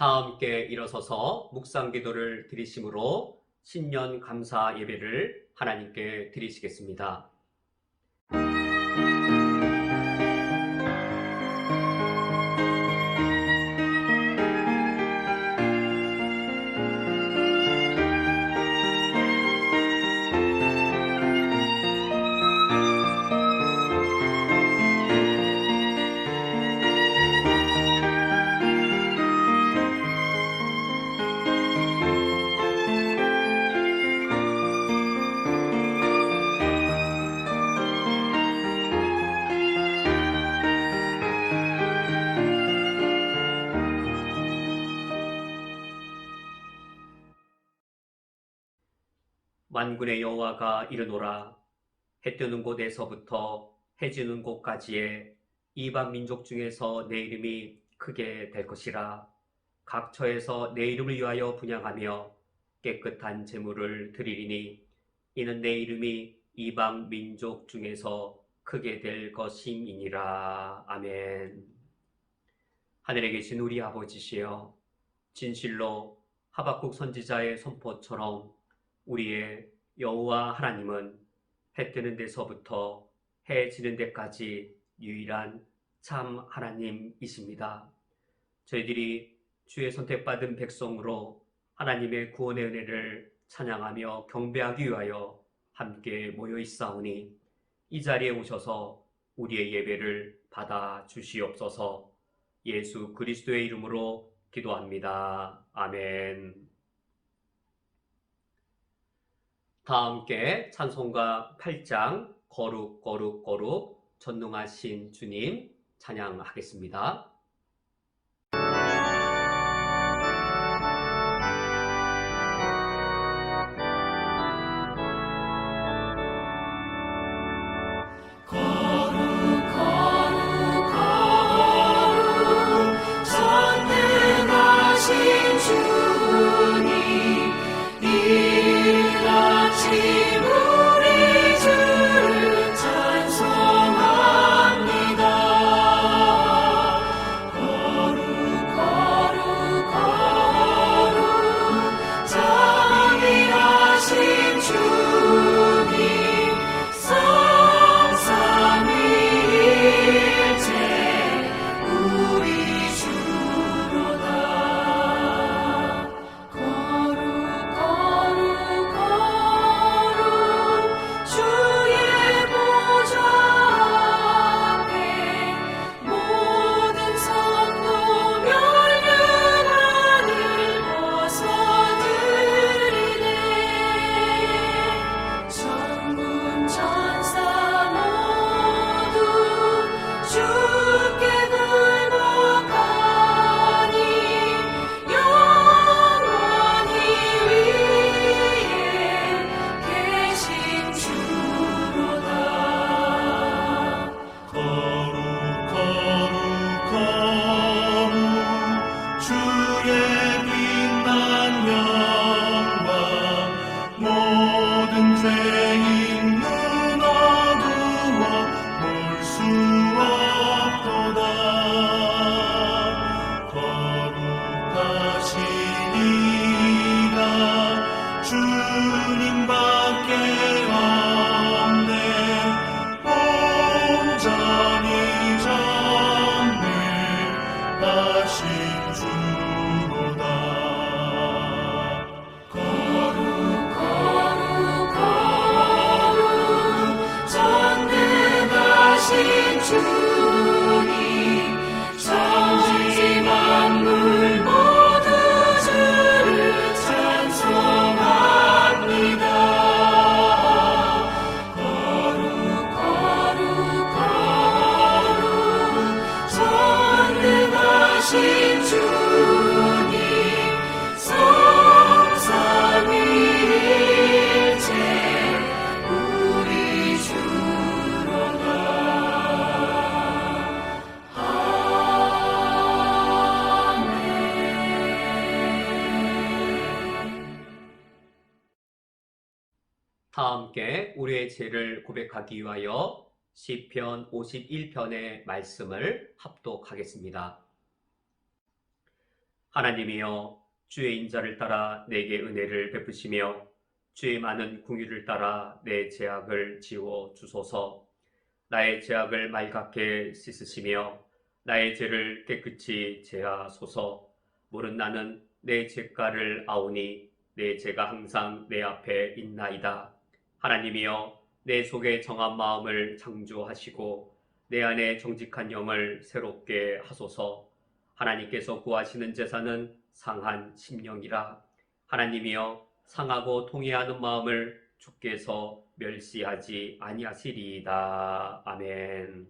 다 함께 일어서서 묵상 기도를 드리심으로 신년 감사 예배를 하나님께 드리시겠습니다. 만군의 여호와가 이르노라. 해 뜨는 곳에서부터 해 지는 곳까지의 이방 민족 중에서 내 이름이 크게 될 것이라. 각 처에서 내 이름을 위하여 분향하며 깨끗한 제물을 드리리니 이는 내 이름이 이방 민족 중에서 크게 될 것임이니라. 아멘. 하늘에 계신 우리 아버지시여, 진실로 하박국 선지자의 선포처럼 우리의 여호와 하나님은 해 뜨는 데서부터 해 지는 데까지 유일한 참 하나님이십니다. 저희들이 주의 선택받은 백성으로 하나님의 구원의 은혜를 찬양하며 경배하기 위하여 함께 모여 있사오니 이 자리에 오셔서 우리의 예배를 받아 주시옵소서. 예수 그리스도의 이름으로 기도합니다. 아멘. 다 함께 찬송가 8장 거룩 거룩 거룩 전능하신 주님 찬양하겠습니다. 다 함께 우리의 죄를 고백하기 위하여 시편 51편의 말씀을 합독하겠습니다. 하나님이여 주의 인자를 따라 내게 은혜를 베푸시며 주의 많은 궁유를 따라 내 죄악을 지워 주소서. 나의 죄악을 말갛게 씻으시며 나의 죄를 깨끗이 제하소서. 모른 나는 내 죄가를 아오니 내 죄가 항상 내 앞에 있나이다. 하나님이여 내 속에 정한 마음을 창조하시고 내 안에 정직한 영을 새롭게 하소서. 하나님께서 구하시는 제사는 상한 심령이라. 하나님이여 상하고 통회하는 마음을 주께서 멸시하지 아니하시리이다. 아멘.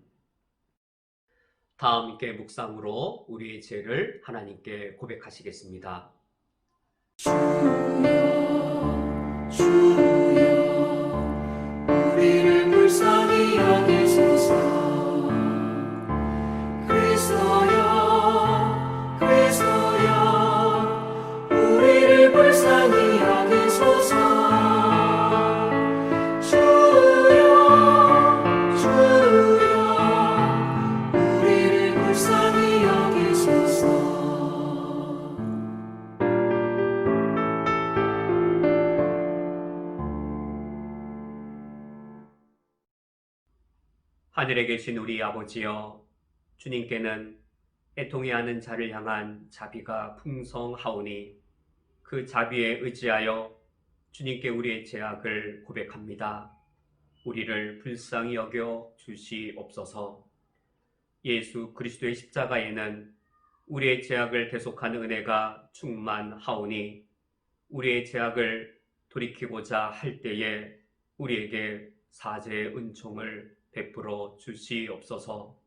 다 함께 묵상으로 우리의 죄를 하나님께 고백하시겠습니다. 주여 주여 우리를 불쌍히 여기소서. 그리스도여 그리스도여 우리를 불쌍히 여기소서. 주여 주여 우리를 불쌍히 여기소서. 하늘에 계신 우리 아버지여, 주님께는 애통해하는 자를 향한 자비가 풍성하오니 그 자비에 의지하여 주님께 우리의 죄악을 고백합니다. 우리를 불쌍히 여겨 주시옵소서. 예수 그리스도의 십자가에는 우리의 죄악을 대속하는 은혜가 충만하오니 우리의 죄악을 돌이키고자 할 때에 우리에게 사죄의 은총을 베풀어 주시옵소서.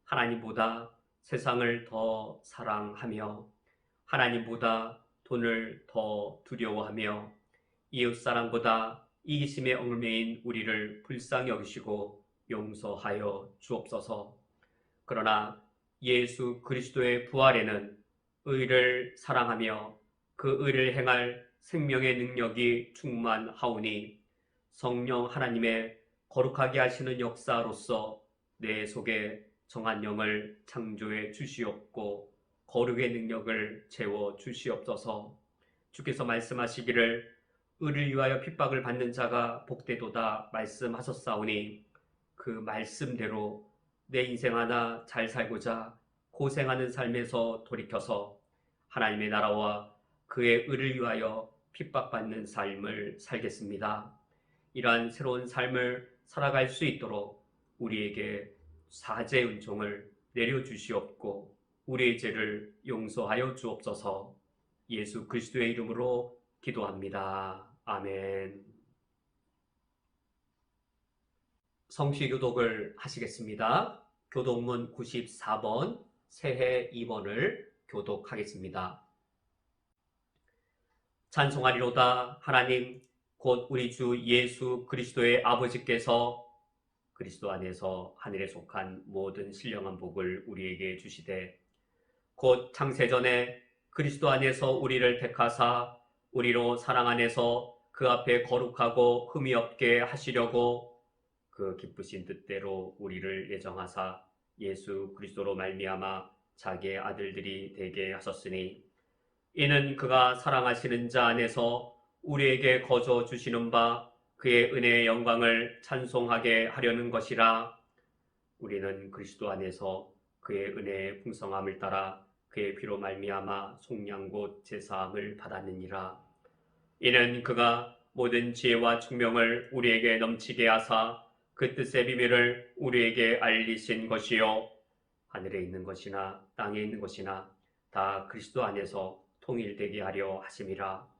하나님보다 세상을 더 사랑하며 하나님보다 돈을 더 두려워하며 이웃사랑보다 이기심에 얽매인 우리를 불쌍히 여기시고 용서하여 주옵소서. 그러나 예수 그리스도의 부활에는 의를 사랑하며 그 의를 행할 생명의 능력이 충만하오니 성령 하나님의 거룩하게 하시는 역사로서 내 속에 정한 영을 창조해 주시옵고 거룩의 능력을 채워 주시옵소서. 주께서 말씀하시기를 의를 위하여 핍박을 받는 자가 복되도다 말씀하셨사오니 그 말씀대로 내 인생 하나 잘 살고자 고생하는 삶에서 돌이켜서 하나님의 나라와 그의 의를 위하여 핍박받는 삶을 살겠습니다. 이러한 새로운 삶을 살아갈 수 있도록 우리에게 사죄의 은총을 내려주시옵고 우리의 죄를 용서하여 주옵소서. 예수 그리스도의 이름으로 기도합니다. 아멘. 성시교독을 하시겠습니다. 교독문 94번, 새해 2번을 교독하겠습니다. 찬송하리로다. 하나님 곧 우리 주 예수 그리스도의 아버지께서 그리스도 안에서 하늘에 속한 모든 신령한 복을 우리에게 주시되 곧 창세전에 그리스도 안에서 우리를 택하사 우리로 사랑 안에서 그 앞에 거룩하고 흠이 없게 하시려고 그 기쁘신 뜻대로 우리를 예정하사 예수 그리스도로 말미암아 자기의 아들들이 되게 하셨으니 이는 그가 사랑하시는 자 안에서 우리에게 거저 주시는 바 그의 은혜의 영광을 찬송하게 하려는 것이라. 우리는 그리스도 안에서 그의 은혜의 풍성함을 따라 그의 피로 말미암아 속량 곧 제사함을 받았느니라. 이는 그가 모든 지혜와 총명을 우리에게 넘치게 하사 그 뜻의 비밀을 우리에게 알리신 것이요 하늘에 있는 것이나 땅에 있는 것이나 다 그리스도 안에서 통일되게 하려 하심이라.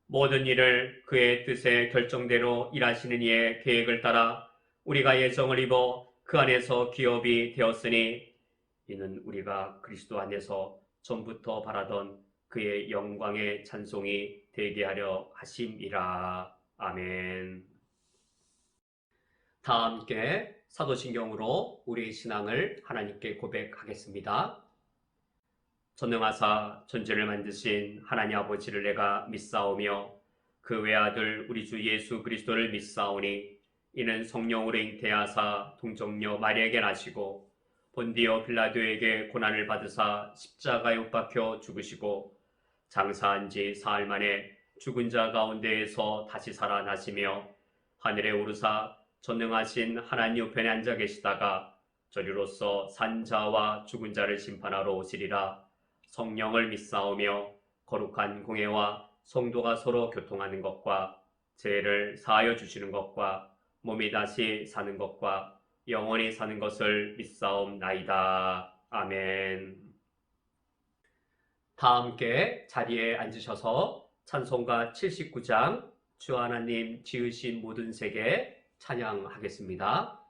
모든 일을 그의 뜻의 결정대로 일하시는 이의 계획을 따라 우리가 예정을 입어 그 안에서 기업이 되었으니 이는 우리가 그리스도 안에서 전부터 바라던 그의 영광의 찬송이 되게 하려 하심이라. 아멘. 다 함께 사도신경으로 우리의 신앙을 하나님께 고백하겠습니다. 전능하사 천지를 만드신 하나님 아버지를 내가 믿사오며 그 외아들 우리 주 예수 그리스도를 믿사오니 이는 성령으로 잉태하사 동정녀 마리아에게 나시고 본디오 빌라도에게 고난을 받으사 십자가에 못 박혀 죽으시고 장사한 지 사흘 만에 죽은 자 가운데에서 다시 살아나시며 하늘에 오르사 전능하신 하나님 우편에 앉아 계시다가 저리로서 산 자와 죽은 자를 심판하러 오시리라. 성령을 믿사오며 거룩한 공회와 성도가 서로 교통하는 것과 죄를 사하여 주시는 것과 몸이 다시 사는 것과 영원히 사는 것을 믿사옵나이다. 아멘. 다 함께 자리에 앉으셔서 찬송가 79장 주 하나님 지으신 모든 세계 찬양하겠습니다.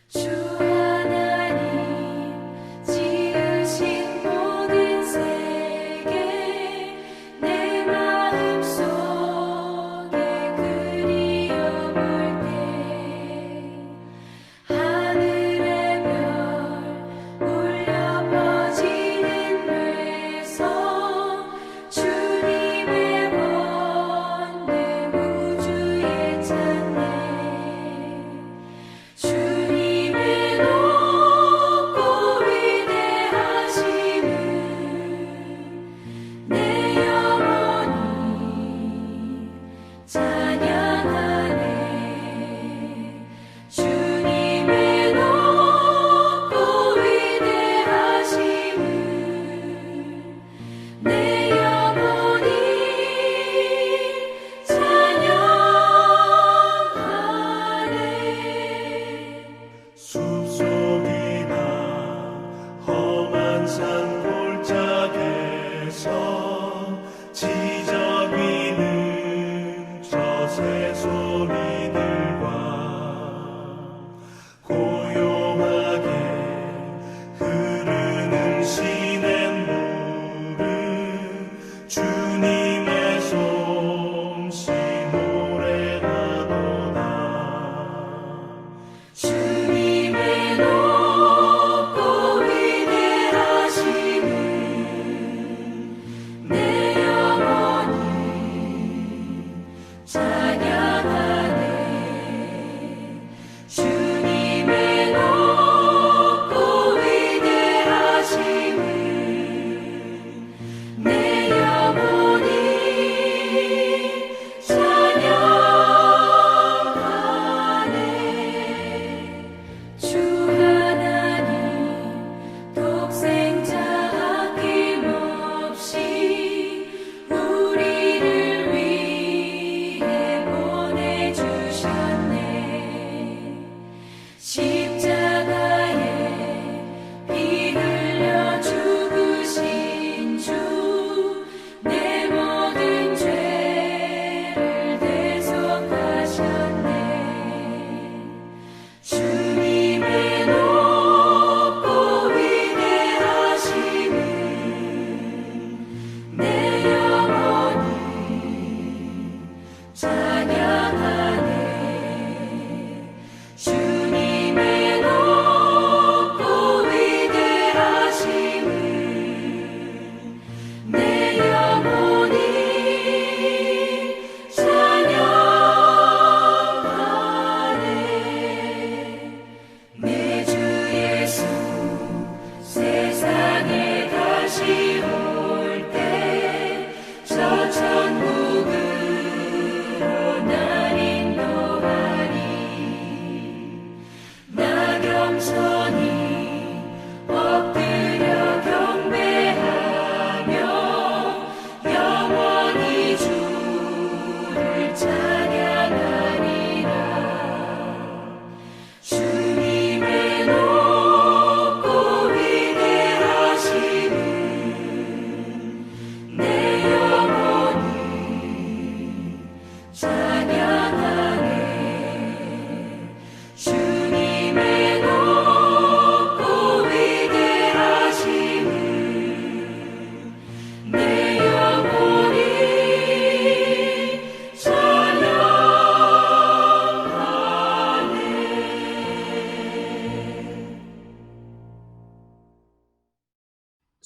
주 하나님 지으신 모든 세계 내 마음속에 그리움을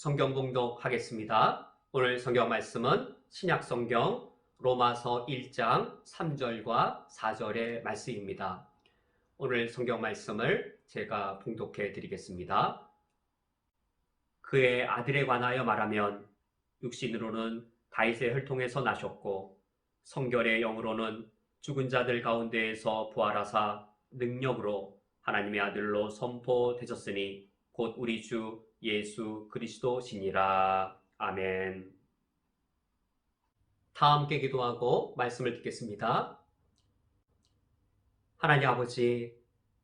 성경 봉독하겠습니다. 오늘 성경 말씀은 신약 성경 로마서 1장 3절과 4절의 말씀입니다. 오늘 성경 말씀을 제가 봉독해 드리겠습니다. 그의 아들에 관하여 말하면 육신으로는 다윗의 혈통에서 나셨고 성결의 영으로는 죽은 자들 가운데에서 부활하사 능력으로 하나님의 아들로 선포되셨으니 곧 우리 주 예수 그리스도시니라. 아멘. 다 함께 기도하고 말씀을 듣겠습니다. 하나님 아버지,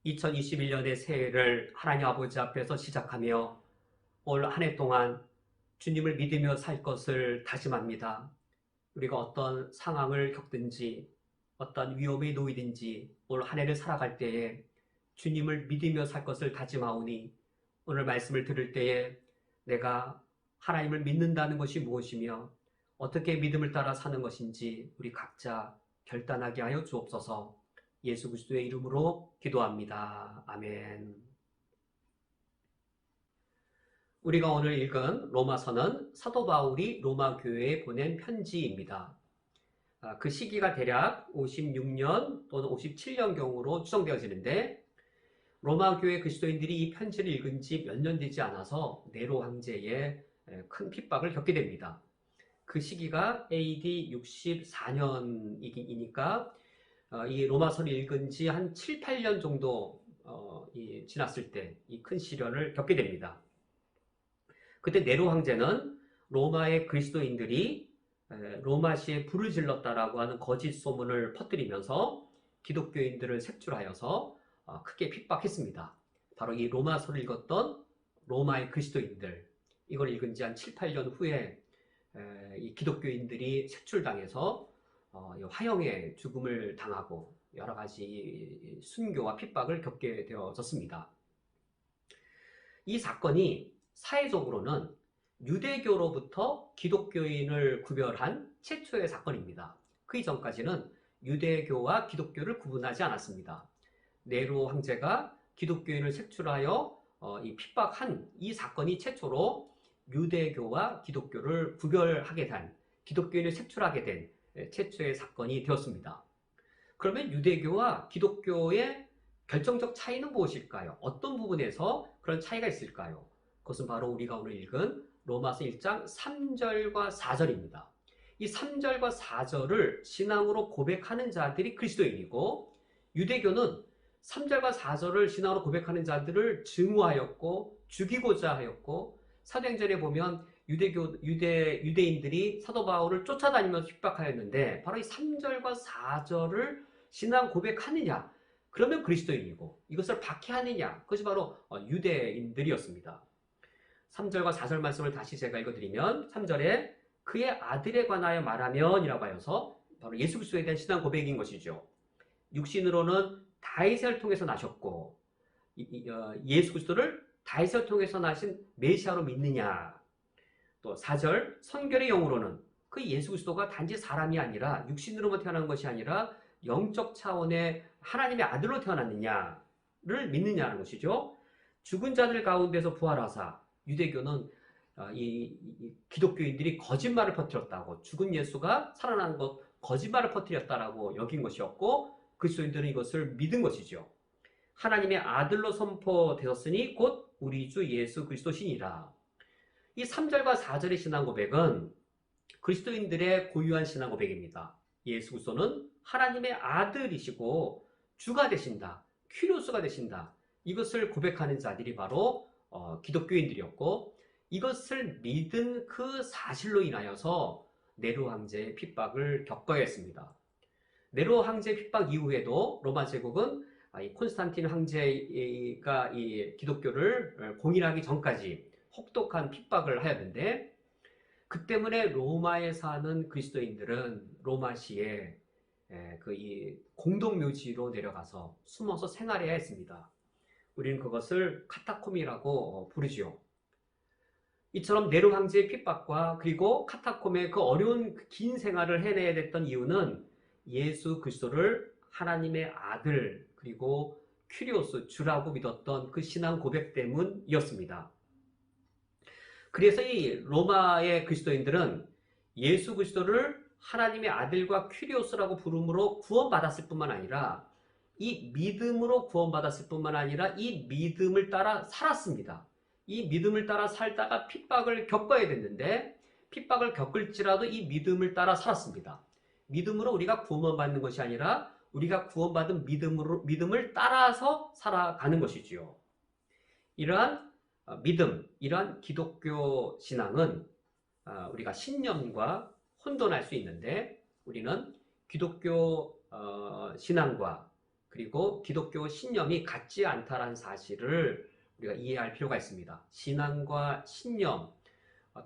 2021년의 새해를 하나님 아버지 앞에서 시작하며 올 한 해 동안 주님을 믿으며 살 것을 다짐합니다. 우리가 어떤 상황을 겪든지 어떤 위험에 놓이든지 올 한 해를 살아갈 때에 주님을 믿으며 살 것을 다짐하오니 오늘 말씀을 들을 때에 내가 하나님을 믿는다는 것이 무엇이며 어떻게 믿음을 따라 사는 것인지 우리 각자 결단하게 하여 주옵소서. 예수 그리스도의 이름으로 기도합니다. 아멘. 우리가 오늘 읽은 로마서는 사도 바울이 로마 교회에 보낸 편지입니다. 그 시기가 대략 56년 또는 57년경으로 추정되어지는데 로마 교회 그리스도인들이 이 편지를 읽은 지 몇 년 되지 않아서 네로 황제의 큰 핍박을 겪게 됩니다. 그 시기가 AD 64년이니까 이 로마서를 읽은 지 한 7, 8년 정도 지났을 때 이 큰 시련을 겪게 됩니다. 그때 네로 황제는 로마의 그리스도인들이 로마시에 불을 질렀다라고 하는 거짓 소문을 퍼뜨리면서 기독교인들을 색출하여서 크게 핍박했습니다. 바로 이 로마서를 읽었던 로마의 그리스도인들, 이걸 읽은 지 한 7, 8년 후에 이 기독교인들이 색출당해서 화형의 죽음을 당하고 여러 가지 순교와 핍박을 겪게 되어졌습니다. 이 사건이 사회적으로는 유대교로부터 기독교인을 구별한 최초의 사건입니다. 그 이전까지는 유대교와 기독교를 구분하지 않았습니다. 네로 황제가 기독교인을 색출하여 핍박한 이 사건이 최초로 유대교와 기독교를 구별하게 된, 기독교인을 색출하게 된 최초의 사건이 되었습니다. 그러면 유대교와 기독교의 결정적 차이는 무엇일까요? 어떤 부분에서 그런 차이가 있을까요? 그것은 바로 우리가 오늘 읽은 로마서 1장 3절과 4절입니다. 이 3절과 4절을 신앙으로 고백하는 자들이 그리스도인이고 유대교는 3절과 4절을 신앙으로 고백하는 자들을 증오하였고 죽이고자 하였고 사도행전에 보면 유대인들이 사도 바울을 쫓아다니면서 핍박하였는데 바로 이 3절과 4절을 신앙 고백하느냐 그러면 그리스도인이고 이것을 박해하느냐 그것이 바로 유대인들이었습니다. 3절과 4절 말씀을 다시 제가 읽어드리면 3절에 그의 아들에 관하여 말하면 이라고 하여서 바로 예수 그리스도에 대한 신앙 고백인 것이죠. 육신으로는 다윗을 통해서 나셨고 예수 그리스도를 다윗을 통해서 나신 메시아로 믿느냐. 또 4절 성결의 영으로는 그 예수 그리스도가 단지 사람이 아니라 육신으로만 태어난 것이 아니라 영적 차원의 하나님의 아들로 태어났느냐를 믿느냐는 것이죠. 죽은 자들 가운데서 부활하사 유대교는 이 기독교인들이 거짓말을 퍼뜨렸다고 죽은 예수가 살아난 것 거짓말을 퍼뜨렸다라고 여긴 것이었고 그리스도인들은 이것을 믿은 것이죠. 하나님의 아들로 선포되었으니 곧 우리 주 예수 그리스도시니라. 이 3절과 4절의 신앙 고백은 그리스도인들의 고유한 신앙 고백입니다. 예수 그리스도는 하나님의 아들이시고 주가 되신다. 퀴리오스가 되신다. 이것을 고백하는 자들이 바로 기독교인들이었고 이것을 믿은 그 사실로 인하여서 네로 황제의 핍박을 겪어야 했습니다. 네로 황제의 핍박 이후에도 로마 제국은 이 콘스탄틴 황제가 이 기독교를 공인하기 전까지 혹독한 핍박을 하였는데 그 때문에 로마에 사는 그리스도인들은 로마시에 이 공동묘지로 내려가서 숨어서 생활해야 했습니다. 우리는 그것을 카타콤이라고 부르지요. 이처럼 네로 황제의 핍박과 그리고 카타콤의 그 어려운 긴 생활을 해내야 됐던 이유는 예수 그리스도를 하나님의 아들 그리고 퀴리오스 주라고 믿었던 그 신앙 고백 때문이었습니다. 그래서 이 로마의 그리스도인들은 예수 그리스도를 하나님의 아들과 큐리오스라고 부름으로 구원받았을 뿐만 아니라 이 믿음으로 구원받았을 뿐만 아니라 이 믿음을 따라 살았습니다. 이 믿음을 따라 살다가 핍박을 겪어야 됐는데 핍박을 겪을지라도 이 믿음을 따라 살았습니다. 믿음으로 우리가 구원받는 것이 아니라 우리가 구원받은 믿음을 따라서 살아가는 것이지요. 이러한 믿음, 이러한 기독교 신앙은 우리가 신념과 혼돈할 수 있는데 우리는 기독교 신앙과 그리고 기독교 신념이 같지 않다는 사실을 우리가 이해할 필요가 있습니다. 신앙과 신념,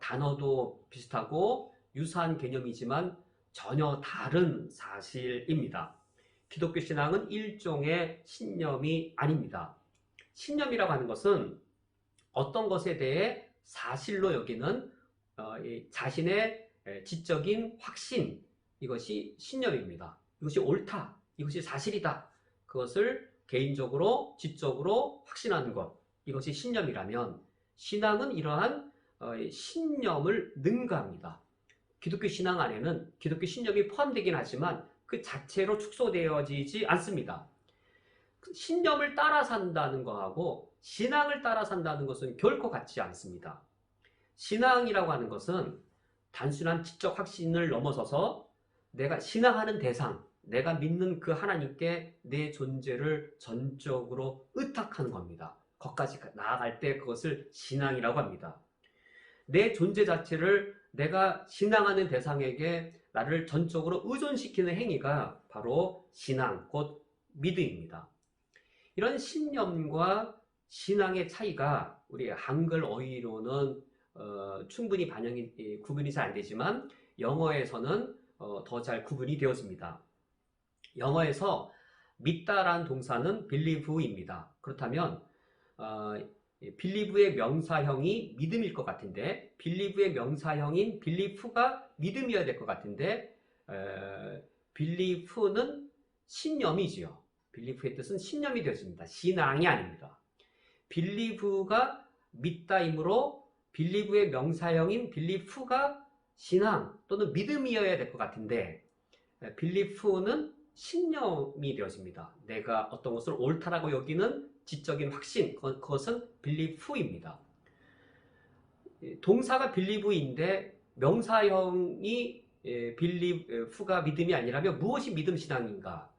단어도 비슷하고 유사한 개념이지만 전혀 다른 사실입니다. 기독교 신앙은 일종의 신념이 아닙니다. 신념이라고 하는 것은 어떤 것에 대해 사실로 여기는 자신의 지적인 확신, 이것이 신념입니다. 이것이 옳다, 이것이 사실이다, 그것을 개인적으로 지적으로 확신하는 것, 이것이 신념이라면 신앙은 이러한 신념을 능가합니다. 기독교 신앙 안에는 기독교 신념이 포함되긴 하지만 그 자체로 축소되어지지 않습니다. 신념을 따라 산다는 것하고 신앙을 따라 산다는 것은 결코 같지 않습니다. 신앙이라고 하는 것은 단순한 지적 확신을 넘어서서 내가 신앙하는 대상, 내가 믿는 그 하나님께 내 존재를 전적으로 의탁하는 겁니다. 거기까지 나아갈 때 그것을 신앙이라고 합니다. 내 존재 자체를 내가 신앙하는 대상에게 나를 전적으로 의존시키는 행위가 바로 신앙, 곧 믿음입니다. 이런 신념과 신앙의 차이가 우리 한글 어휘로는 충분히 구분이 잘 안 되지만 영어에서는 더 잘 구분이 되었습니다. 영어에서 믿다라는 동사는 believe입니다. 그렇다면 believe의 명사형이 믿음일 것 같은데 believe의 명사형인 believe가 믿음이어야 될 것 같은데 believe는 신념이지요. believe의 뜻은 신념이 되었습니다. 신앙이 아닙니다. believe가 믿다이므로 believe의 명사형인 believe가 신앙 또는 믿음이어야 될 것 같은데 believe는 신념이 되었습니다. 내가 어떤 것을 옳다라고 여기는 지적인 확신, 그것은 believe입니다. 동사가 believe인데 명사형이 believe가 믿음이 아니라면 무엇이 믿음 신앙인가?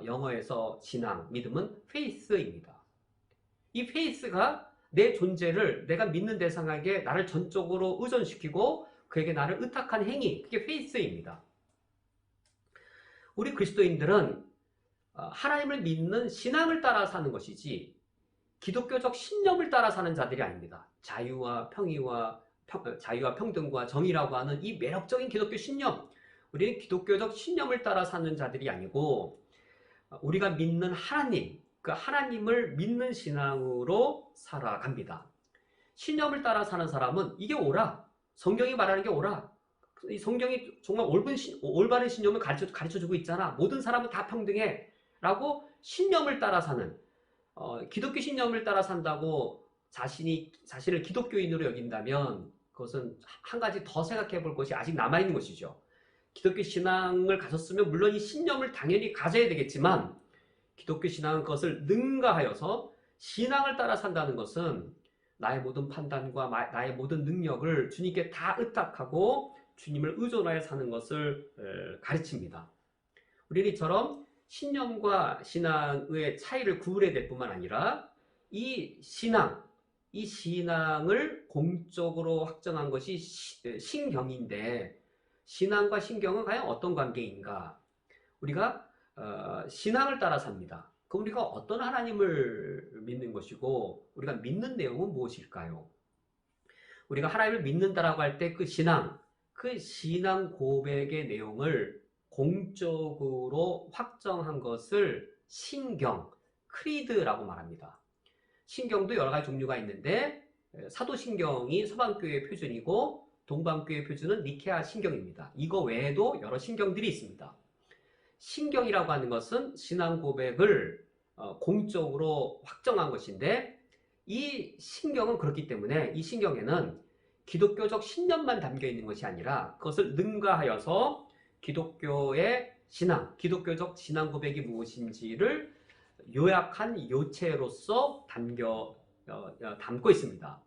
영어에서 신앙, 믿음은 faith입니다. 이 faith가 내 존재를 내가 믿는 대상에게 나를 전적으로 의존시키고 그에게 나를 의탁한 행위, 그게 faith입니다. 우리 그리스도인들은 하나님을 믿는 신앙을 따라 사는 것이지 기독교적 신념을 따라 사는 자들이 아닙니다. 자유와 평등과 정의라고 하는 이 매력적인 기독교 신념, 우리는 기독교적 신념을 따라 사는 자들이 아니고 우리가 믿는 하나님, 그 하나님을 믿는 신앙으로 살아갑니다. 신념을 따라 사는 사람은 이게 옳아, 성경이 말하는 게 옳아, 이 성경이 정말 올바른 신념을 가르쳐주고 있잖아, 모든 사람은 다 평등해 라고 신념을 따라 사는, 기독교 신념을 따라 산다고 자신을 기독교인으로 여긴다면 그것은 한 가지 더 생각해 볼 것이 아직 남아있는 것이죠. 기독교 신앙을 가졌으면 물론 이 신념을 당연히 가져야 되겠지만 기독교 신앙은 그것을 능가하여서 신앙을 따라 산다는 것은 나의 모든 판단과 나의 모든 능력을 주님께 다 의탁하고 주님을 의존하여 사는 것을 가르칩니다. 우리는 이처럼 신념과 신앙의 차이를 구분해야 될 뿐만 아니라 이 신앙을 공적으로 확정한 것이 신경인데 신앙과 신경은 과연 어떤 관계인가? 우리가 신앙을 따라 삽니다. 그럼 우리가 어떤 하나님을 믿는 것이고 우리가 믿는 내용은 무엇일까요? 우리가 하나님을 믿는다라고 할 때 그 신앙 고백의 내용을 공적으로 확정한 것을 신경, 크리드라고 말합니다. 신경도 여러 가지 종류가 있는데 사도신경이 서방교회의 표준이고 동방교회의 표준은 니케아 신경입니다. 이거 외에도 여러 신경들이 있습니다. 신경이라고 하는 것은 신앙 고백을 공적으로 확정한 것인데 이 신경은 그렇기 때문에 이 신경에는 기독교적 신념만 담겨 있는 것이 아니라 그것을 능가하여서 기독교의 신앙, 기독교적 신앙 고백이 무엇인지를 요약한 요체로서 담고 있습니다.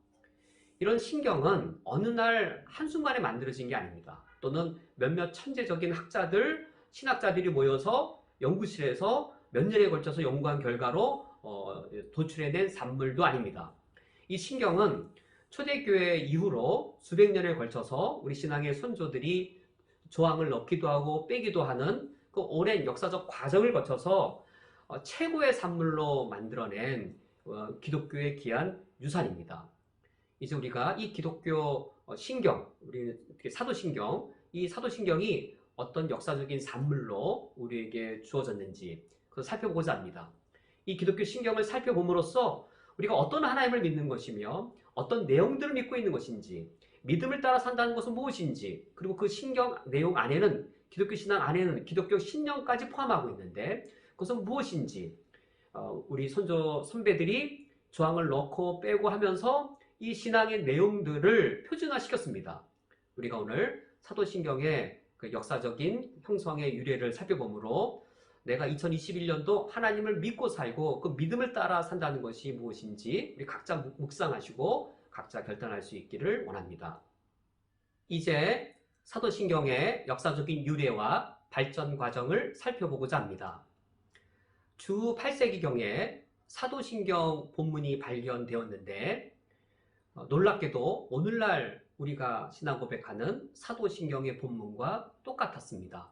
이런 신경은 어느 날 한순간에 만들어진 게 아닙니다. 또는 몇몇 천재적인 학자들, 신학자들이 모여서 연구실에서 몇 년에 걸쳐서 연구한 결과로 도출해낸 산물도 아닙니다. 이 신경은 초대교회 이후로 수백 년에 걸쳐서 우리 신앙의 선조들이 조항을 넣기도 하고 빼기도 하는 그 오랜 역사적 과정을 거쳐서 최고의 산물로 만들어낸 기독교의 귀한 유산입니다. 이제 우리가 이 기독교 신경, 우리 사도신경, 이 사도신경이 어떤 역사적인 산물로 우리에게 주어졌는지 그걸 살펴보고자 합니다. 이 기독교 신경을 살펴봄으로써 우리가 어떤 하나님을 믿는 것이며 어떤 내용들을 믿고 있는 것인지, 믿음을 따라 산다는 것은 무엇인지, 그리고 그 신경 내용 안에는, 기독교 신앙 안에는 기독교 신념까지 포함하고 있는데 그것은 무엇인지 우리 선배들이 조항을 넣고 빼고 하면서 이 신앙의 내용들을 표준화시켰습니다. 우리가 오늘 사도신경의 그 역사적인 형성의 유래를 살펴보므로 내가 2021년도 하나님을 믿고 살고 그 믿음을 따라 산다는 것이 무엇인지 우리 각자 묵상하시고 각자 결단할 수 있기를 원합니다. 이제 사도신경의 역사적인 유래와 발전 과정을 살펴보고자 합니다. 주 8세기경에 사도신경 본문이 발견되었는데 놀랍게도 오늘날 우리가 신앙 고백하는 사도신경의 본문과 똑같았습니다.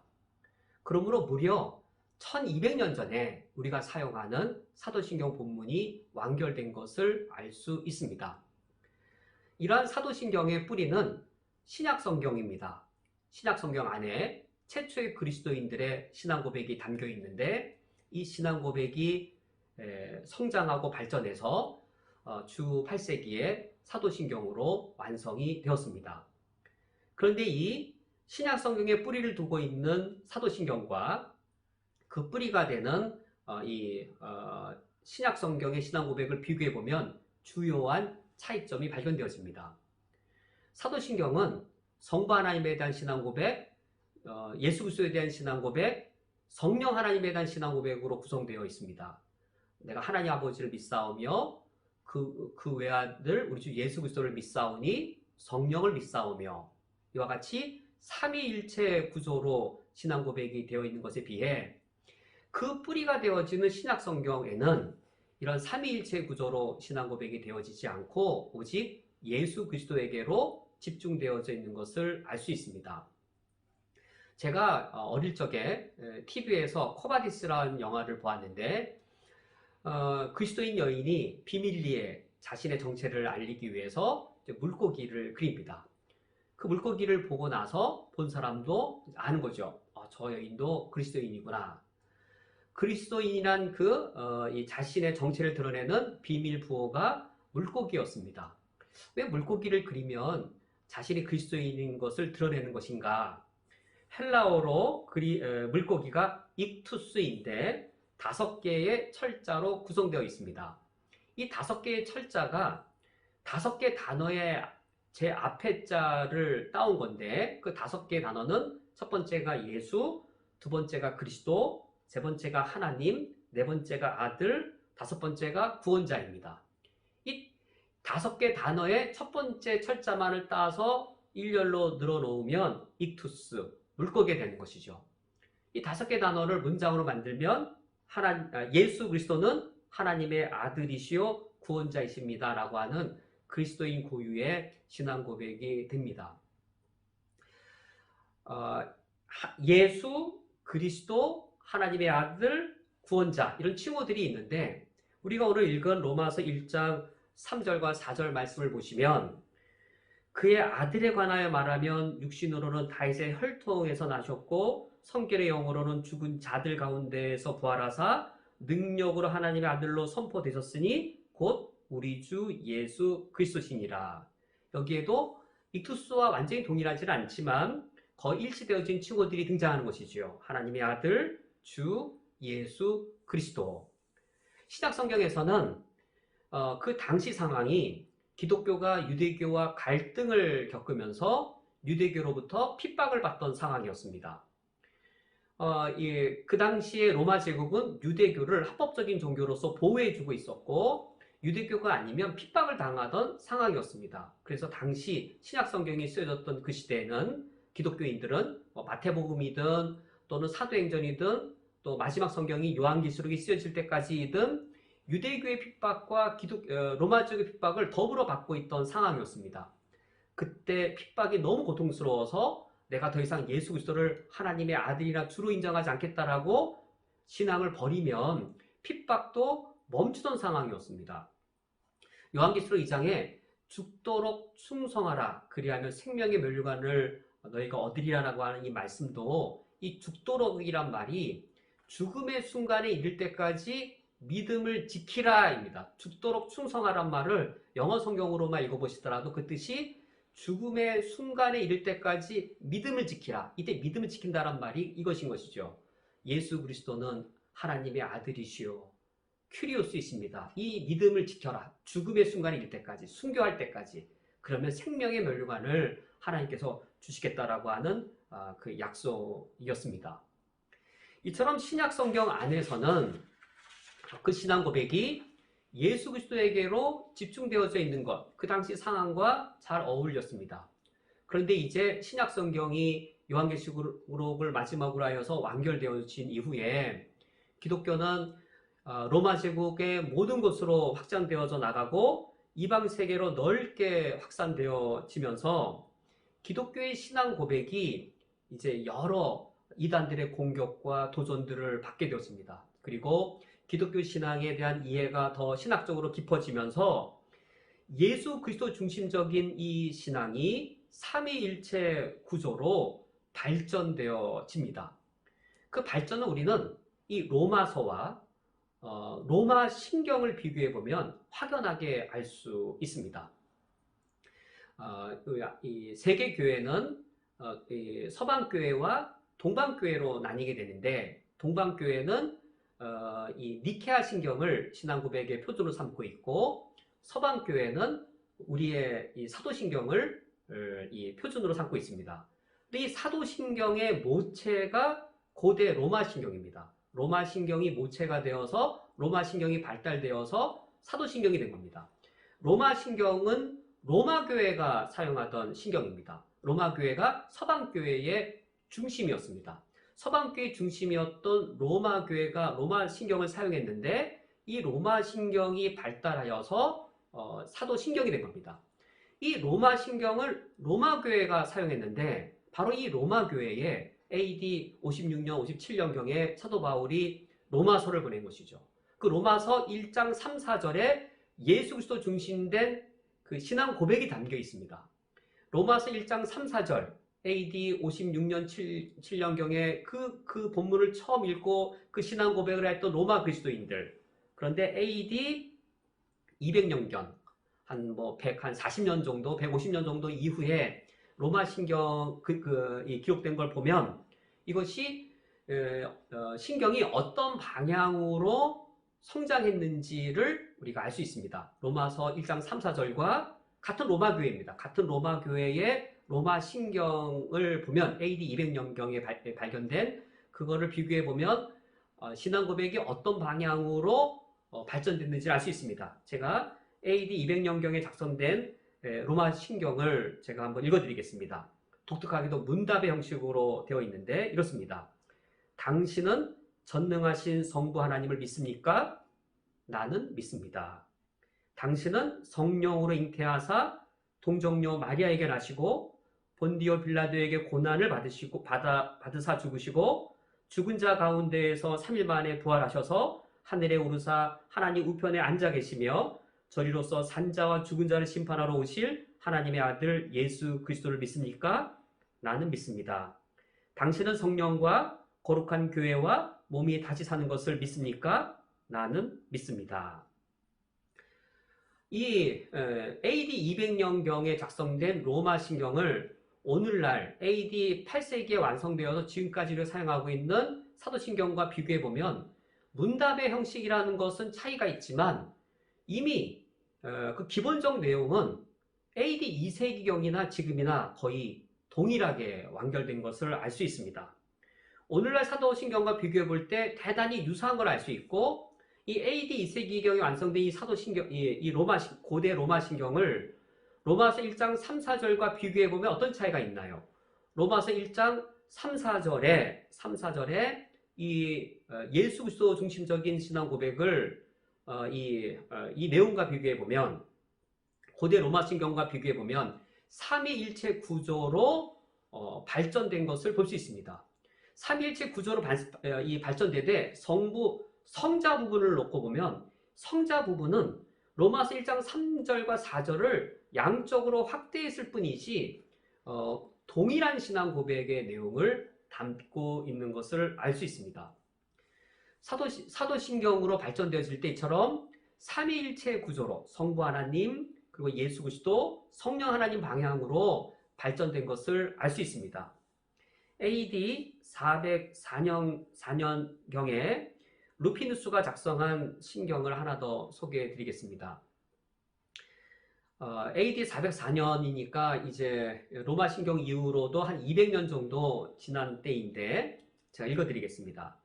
그러므로 무려 1200년 전에 우리가 사용하는 사도신경 본문이 완결된 것을 알 수 있습니다. 이러한 사도신경의 뿌리는 신약성경입니다. 신약성경 안에 최초의 그리스도인들의 신앙 고백이 담겨 있는데 이 신앙 고백이 성장하고 발전해서 주 8세기에 사도신경으로 완성이 되었습니다. 그런데 이 신약성경에 뿌리를 두고 있는 사도신경과 그 뿌리가 되는 신약성경의 신앙 고백을 비교해 보면 주요한 차이점이 발견되어집니다. 사도신경은 성부 하나님에 대한 신앙 고백, 예수 그리스도에 대한 신앙 고백, 성령 하나님에 대한 신앙 고백으로 구성되어 있습니다. 내가 하나님 아버지를 믿사오며 그 외아들 우리 주 예수 그리스도를 믿사오니 성령을 믿사오며 이와 같이 삼위일체 구조로 신앙 고백이 되어 있는 것에 비해 그 뿌리가 되어지는 신약 성경에는 이런 삼위일체 구조로 신앙 고백이 되어지지 않고 오직 예수 그리스도에게로 집중되어져 있는 것을 알 수 있습니다. 제가 어릴 적에 TV에서 코바디스라는 영화를 보았는데 그리스도인 여인이 비밀리에 자신의 정체를 알리기 위해서 물고기를 그립니다. 그 물고기를 보고 나서 본 사람도 아는 거죠. 저 여인도 그리스도인이구나. 그리스도인이란 이 자신의 정체를 드러내는 비밀 부호가 물고기였습니다. 왜 물고기를 그리면 자신이 그리스도인인 것을 드러내는 것인가? 헬라어로 물고기가 익투스인데 5개의 철자로 구성되어 있습니다. 이 5개의 철자가 5개 단어의 제 앞에 자를 따온 건데 그 5개의 단어는 첫 번째가 예수, 두 번째가 그리스도, 세 번째가 하나님, 네 번째가 아들, 다섯 번째가 구원자입니다. 이 5개 단어의 첫 번째 철자만을 따서 일렬로 늘어놓으면 익투스, 물고기가 되는 것이죠. 이 5개 단어를 문장으로 만들면 예수 그리스도는 하나님의 아들이시요 구원자이십니다 라고 하는 그리스도인 고유의 신앙 고백이 됩니다. 예수, 그리스도, 하나님의 아들, 구원자 이런 칭호들이 있는데 우리가 오늘 읽은 로마서 1장 3절과 4절 말씀을 보시면 그의 아들에 관하여 말하면 육신으로는 다윗의 혈통에서 나셨고 성결의 영으로는 죽은 자들 가운데에서 부활하사 능력으로 하나님의 아들로 선포되셨으니 곧 우리 주 예수 그리스도시니라. 여기에도 익투스와 완전히 동일하지는 않지만 거의 일치되어진 칭호들이 등장하는 것이지요. 하나님의 아들, 주, 예수, 그리스도. 신약 성경에서는 그 당시 상황이 기독교가 유대교와 갈등을 겪으면서 유대교로부터 핍박을 받던 상황이었습니다. 그 당시에 로마 제국은 유대교를 합법적인 종교로서 보호해주고 있었고 유대교가 아니면 핍박을 당하던 상황이었습니다. 그래서 당시 신약 성경이 쓰여졌던 그 시대에는 기독교인들은 마태복음이든 또는 사도행전이든 또 마지막 성경이 요한계시록이 쓰여질 때까지이든 유대교의 핍박과 로마 쪽의 핍박을 더불어 받고 있던 상황이었습니다. 그때 핍박이 너무 고통스러워서 내가 더 이상 예수 그리스도를 하나님의 아들이나 주로 인정하지 않겠다라고 신앙을 버리면 핍박도 멈추던 상황이었습니다. 요한계시록 2장에 죽도록 충성하라 그리하면 생명의 면류관을 너희가 얻으리라라고 하는 이 말씀도 이 죽도록이란 말이 죽음의 순간에 이를 때까지 믿음을 지키라입니다. 죽도록 충성하란 말을 영어 성경으로만 읽어보시더라도 그 뜻이 죽음의 순간에 이를 때까지 믿음을 지키라. 이때 믿음을 지킨다란 말이 이것인 것이죠. 예수 그리스도는 하나님의 아들이시요 큐리오스이십니다. 이 믿음을 지켜라. 죽음의 순간에 이를 때까지, 순교할 때까지. 그러면 생명의 면류관을 하나님께서 주시겠다라고 하는 그 약속이었습니다. 이처럼 신약 성경 안에서는 그 신앙 고백이 예수 그리스도에게로 집중되어져 있는 것, 그 당시 상황과 잘 어울렸습니다. 그런데 이제 신약 성경이 요한계시록을 마지막으로 하여서 완결되어진 이후에 기독교는 로마 제국의 모든 곳으로 확장되어져 나가고 이방 세계로 넓게 확산되어지면서 기독교의 신앙 고백이 이제 여러 이단들의 공격과 도전들을 받게 되었습니다. 그리고 기독교 신앙에 대한 이해가 더 신학적으로 깊어지면서 예수 그리스도 중심적인 이 신앙이 삼위일체 구조로 발전되어집니다. 그 발전은 우리는 이 로마서와 로마 신경을 비교해 보면 확연하게 알 수 있습니다. 이 세계 교회는 서방 교회와 동방 교회로 나뉘게 되는데 동방 교회는 이 니케아 신경을 신앙 고백의 표준으로 삼고 있고 서방 교회는 우리의 이 사도신경을 이 표준으로 삼고 있습니다. 이 사도신경의 모체가 고대 로마 신경입니다. 로마 신경이 모체가 되어서 로마 신경이 발달되어서 사도신경이 된 겁니다. 로마 신경은 로마 교회가 사용하던 신경입니다. 로마 교회가 서방 교회의 중심이었습니다. 서방 교회 중심이었던 로마 교회가 로마 신경을 사용했는데 이 로마 신경이 발달하여서 사도 신경이 된 겁니다. 이 로마 신경을 로마 교회가 사용했는데 바로 이 로마 교회에 AD 56년, 57년경에 사도 바울이 로마서를 보낸 것이죠. 그 로마서 1장 3, 4절에 예수 그리스도 중심된 그 신앙 고백이 담겨 있습니다. 로마서 1장 3, 4절 AD 56년 7년경에 그 본문을 처음 읽고 그 신앙 고백을 했던 로마 그리스도인들. 그런데 AD 200년경, 한 40년 정도, 150년 정도 이후에 로마 신경, 이 기록된 걸 보면 이것이, 신경이 어떤 방향으로 성장했는지를 우리가 알 수 있습니다. 로마서 1장 3, 4절과 같은 로마 교회입니다. 같은 로마 교회의 로마 신경을 보면 AD 200년경에 발견된 그거를 비교해 보면 신앙 고백이 어떤 방향으로 발전됐는지 알 수 있습니다. 제가 AD 200년경에 작성된 로마 신경을 제가 한번 읽어드리겠습니다. 독특하게도 문답의 형식으로 되어 있는데 이렇습니다. 당신은 전능하신 성부 하나님을 믿습니까? 나는 믿습니다. 당신은 성령으로 잉태하사 동정녀 마리아에게 나시고 본디오 빌라도에게 고난을 받으사 죽으시고 죽은 자 가운데에서 3일 만에 부활하셔서 하늘에 오르사 하나님 우편에 앉아 계시며 저리로서 산자와 죽은 자를 심판하러 오실 하나님의 아들 예수 그리스도를 믿습니까? 나는 믿습니다. 당신은 성령과 거룩한 교회와 몸이 다시 사는 것을 믿습니까? 나는 믿습니다. 이 AD 200년경에 작성된 로마 신경을 오늘날 AD 8세기에 완성되어서 지금까지를 사용하고 있는 사도신경과 비교해 보면 문답의 형식이라는 것은 차이가 있지만 이미 그 기본적 내용은 AD 2세기경이나 지금이나 거의 동일하게 완결된 것을 알 수 있습니다. 오늘날 사도신경과 비교해 볼 때 대단히 유사한 걸 알 수 있고, 이 AD 2세기경에 완성된 이 사도신경, 이 고대 로마 신경을 로마서 1장 3, 4절과 비교해 보면 어떤 차이가 있나요? 로마서 1장 3, 4절에 이 예수 그리스도 중심적인 신앙 고백을 이 내용과 비교해 보면, 고대 로마 신경과 비교해 보면 삼위일체 구조로 발전된 것을 볼 수 있습니다. 삼위일체 구조로 발전되되 성자 부분을 놓고 보면, 성자 부분은 로마서 1장 3절과 4절을 양적으로 확대했을 뿐이지 동일한 신앙 고백의 내용을 담고 있는 것을 알 수 있습니다. 사도신경으로 발전되었을 때처럼 삼위일체 구조로 성부 하나님 그리고 예수 그리스도 성령 하나님 방향으로 발전된 것을 알 수 있습니다. AD 404년경에 루피누스가 작성한 신경을 하나 더 소개해 드리겠습니다. AD 404년이니까 이제 로마 신경 이후로도 한 200년 정도 지난 때인데 제가 읽어드리겠습니다.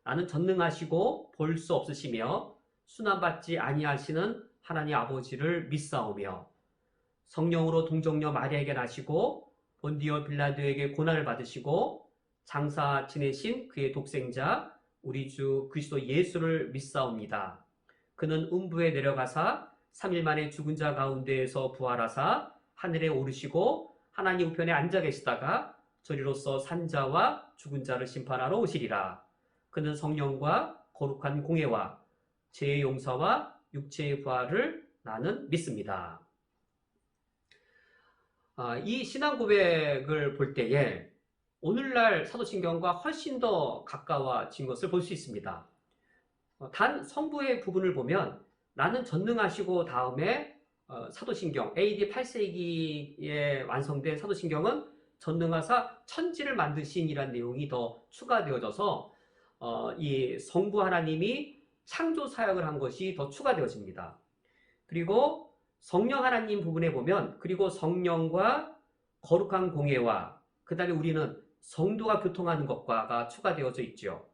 나는 전능하시고 볼 수 없으시며 순환받지 아니하시는 하나님 아버지를 믿사오며 성령으로 동정녀 마리아에게 나시고 본디오 빌라도에게 고난을 받으시고 장사 지내신 그의 독생자 우리 주 그리스도 예수를 믿사옵니다. 그는 음부에 내려가사 3일 만에 죽은 자 가운데에서 부활하사 하늘에 오르시고 하나님 우편에 앉아 계시다가 저리로서 산자와 죽은 자를 심판하러 오시리라. 그는 성령과 거룩한 공예와 죄의 용서와 육체의 부활을 나는 믿습니다. 이 신앙 고백을 볼 때에 오늘날 사도신경과 훨씬 더 가까워진 것을 볼 수 있습니다. 단 성부의 부분을 보면 나는 전능하시고 다음에 사도신경 AD 8세기에 완성된 사도신경은 전능하사 천지를 만드신이라는 내용이 더 추가되어져서 이 성부 하나님이 창조 사역을 한 것이 더 추가되어집니다. 그리고 성령 하나님 부분에 보면 그리고 성령과 거룩한 공예와 그 다음에 우리는 성도가 교통하는 것과가 추가되어져 있죠.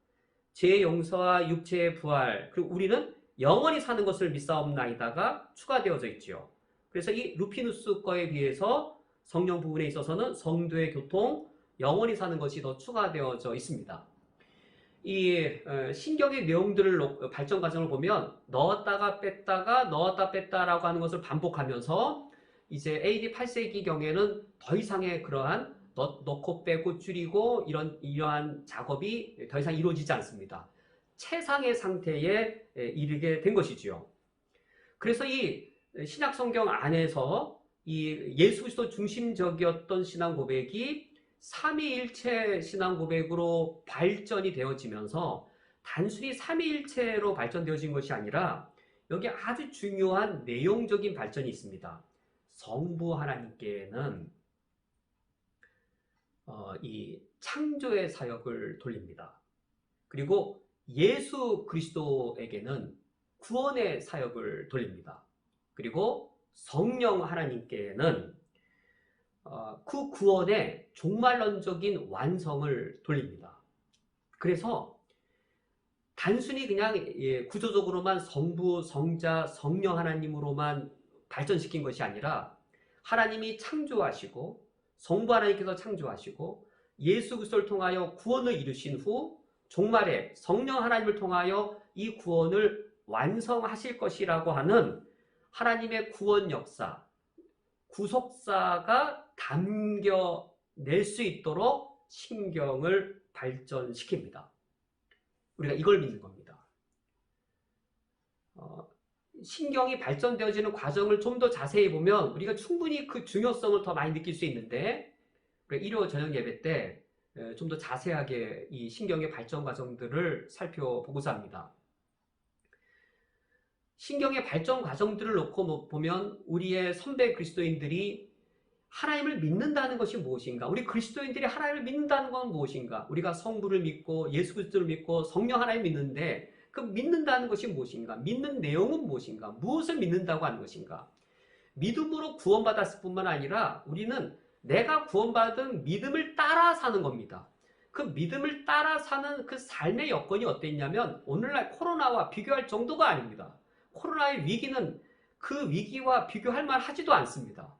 죄의 용서와 육체의 부활 그리고 우리는 영원히 사는 것을 믿사옵나이다가 추가되어져 있죠. 그래서 이 루피누스 거에 비해서 성령 부분에 있어서는 성도의 교통, 영원히 사는 것이 더 추가되어져 있습니다. 이 신경의 내용들을 발전 과정을 보면 넣었다가 뺐다라고 하는 것을 반복하면서 이제 AD 8세기경에는 더 이상의 그러한 넣고 빼고 줄이고 이러한 작업이 더 이상 이루어지지 않습니다. 최상의 상태에 이르게 된 것이지요. 그래서 이 신약 성경 안에서 이 예수 그리스도 중심적이었던 신앙 고백이 삼위일체 신앙 고백으로 발전이 되어지면서 단순히 삼위일체로 발전되어진 것이 아니라 여기 아주 중요한 내용적인 발전이 있습니다. 성부 하나님께는 이 창조의 사역을 돌립니다. 그리고 예수 그리스도에게는 구원의 사역을 돌립니다. 그리고 성령 하나님께는 그 구원의 종말론적인 완성을 돌립니다. 그래서 단순히 그냥 구조적으로만 성부, 성자, 성령 하나님으로만 발전시킨 것이 아니라 하나님이 창조하시고 성부 하나님께서 창조하시고 예수 그리스도를 통하여 구원을 이루신 후 종말에 성령 하나님을 통하여 이 구원을 완성하실 것이라고 하는 하나님의 구원 역사, 구속사가 담겨낼 수 있도록 신경을 발전시킵니다. 우리가 이걸 믿는 겁니다. 신경이 발전되어지는 과정을 좀 더 자세히 보면 우리가 충분히 그 중요성을 더 많이 느낄 수 있는데 일요 저녁 예배 때 좀 더 자세하게 이 신경의 발전 과정들을 살펴보고자 합니다. 신경의 발전 과정들을 놓고 보면 우리의 선배 그리스도인들이 하나님을 믿는다는 것이 무엇인가? 우리 그리스도인들이 하나님을 믿는다는 건 무엇인가? 우리가 성부를 믿고 예수 그리스도를 믿고 성령 하나님 믿는데 그 믿는다는 것이 무엇인가? 믿는 내용은 무엇인가? 무엇을 믿는다고 하는 것인가? 믿음으로 구원받았을 뿐만 아니라 우리는 내가 구원받은 믿음을 따라 사는 겁니다. 그 믿음을 따라 사는 그 삶의 여건이 어땠냐면 오늘날 코로나와 비교할 정도가 아닙니다. 코로나의 위기는 그 위기와 비교할 만하지도 않습니다.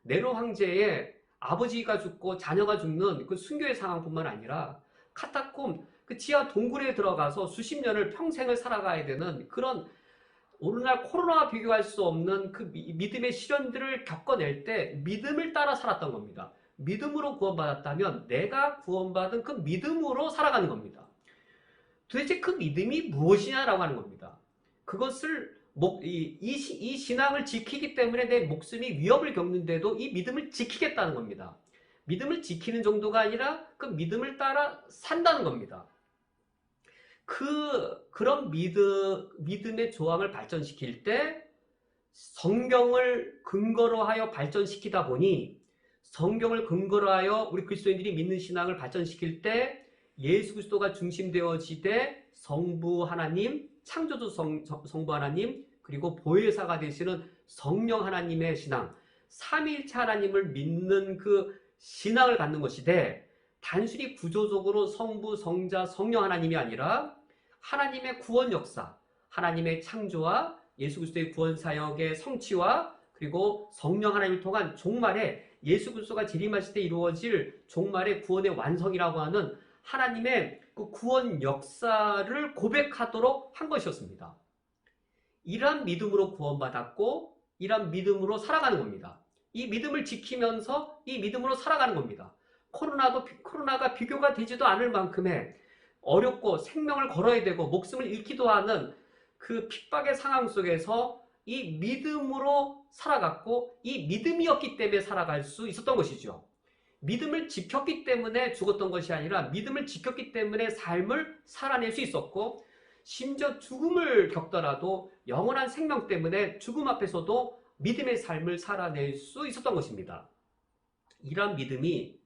네로 황제의 아버지가 죽고 자녀가 죽는 그 순교의 상황뿐만 아니라 카타콤 그 지하 동굴에 들어가서 수십 년을 평생을 살아가야 되는 그런 오늘날 코로나와 비교할 수 없는 그 믿음의 시련들을 겪어낼 때 믿음을 따라 살았던 겁니다. 믿음으로 구원받았다면 내가 구원받은 그 믿음으로 살아가는 겁니다. 도대체 그 믿음이 무엇이냐라고 하는 겁니다. 그것을 이 신앙을 지키기 때문에 내 목숨이 위협을 겪는데도 이 믿음을 지키겠다는 겁니다. 믿음을 지키는 정도가 아니라 그 믿음을 따라 산다는 겁니다. 그런 믿음의 조항을 발전시킬 때 성경을 근거로 하여 발전시키다 보니 성경을 근거로 하여 우리 그리스도인들이 믿는 신앙을 발전시킬 때 예수 그리스도가 중심되어지되 성부 하나님, 창조주 성부 하나님, 그리고 보혜사가 되시는 성령 하나님의 신앙, 삼위일체 하나님을 믿는 그 신앙을 갖는 것이되 단순히 구조적으로 성부, 성자, 성령 하나님이 아니라 하나님의 구원 역사, 하나님의 창조와 예수 그리스도의 구원 사역의 성취와 그리고 성령 하나님을 통한 종말에 예수 그리스도가 재림하실 때 이루어질 종말의 구원의 완성이라고 하는 하나님의 그 구원 역사를 고백하도록 한 것이었습니다. 이러한 믿음으로 구원받았고 이러한 믿음으로 살아가는 겁니다. 이 믿음을 지키면서 이 믿음으로 살아가는 겁니다. 코로나가 비교가 되지도 않을 만큼의 어렵고 생명을 걸어야 되고 목숨을 잃기도 하는 그 핍박의 상황 속에서 이 믿음으로 살아갔고 이 믿음이었기 때문에 살아갈 수 있었던 것이죠. 믿음을 지켰기 때문에 죽었던 것이 아니라 믿음을 지켰기 때문에 삶을 살아낼 수 있었고 심지어 죽음을 겪더라도 영원한 생명 때문에 죽음 앞에서도 믿음의 삶을 살아낼 수 있었던 것입니다. 이러한 믿음이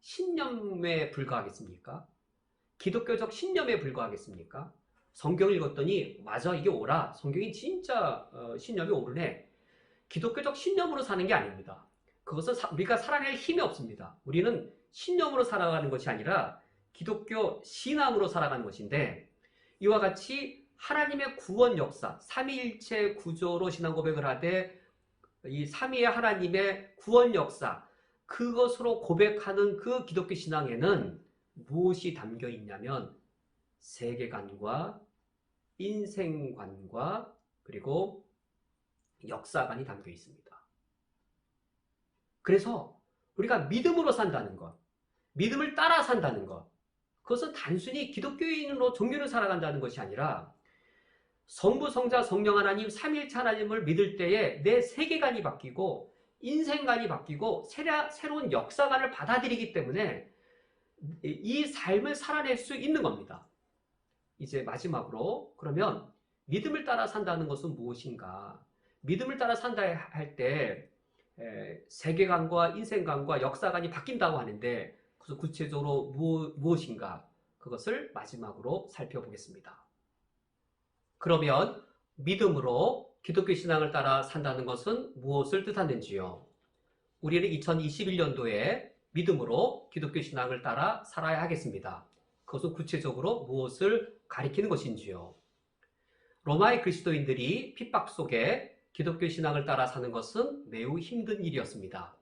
신념에 불과하겠습니까? 기독교적 신념에 불과하겠습니까? 성경을 읽었더니 맞아 이게 옳아. 성경이 진짜 신념이 옳으네. 기독교적 신념으로 사는 게 아닙니다. 그것은 우리가 살아낼 힘이 없습니다. 우리는 신념으로 살아가는 것이 아니라 기독교 신앙으로 살아가는 것인데 이와 같이 하나님의 구원 역사, 삼위일체 구조로 신앙 고백을 하되 이 삼위의 하나님의 구원 역사 그것으로 고백하는 그 기독교 신앙에는 무엇이 담겨 있냐면 세계관과 인생관과 그리고 역사관이 담겨 있습니다. 그래서 우리가 믿음으로 산다는 것, 믿음을 따라 산다는 것, 그것은 단순히 기독교인으로 종교를 살아간다는 것이 아니라 성부, 성자, 성령 하나님, 삼위일체 하나님을 믿을 때에 내 세계관이 바뀌고 인생관이 바뀌고 새로운 역사관을 받아들이기 때문에 이 삶을 살아낼 수 있는 겁니다. 이제 마지막으로 그러면 믿음을 따라 산다는 것은 무엇인가? 믿음을 따라 산다 할 때 세계관과 인생관과 역사관이 바뀐다고 하는데 그래서 구체적으로 무엇인가? 그것을 마지막으로 살펴보겠습니다. 그러면 믿음으로 기독교 신앙을 따라 산다는 것은 무엇을 뜻하는지요? 우리는 2021년도에 믿음으로 기독교 신앙을 따라 살아야 하겠습니다. 그것은 구체적으로 무엇을 가리키는 것인지요? 로마의 그리스도인들이 핍박 속에 기독교 신앙을 따라 사는 것은 매우 힘든 일이었습니다.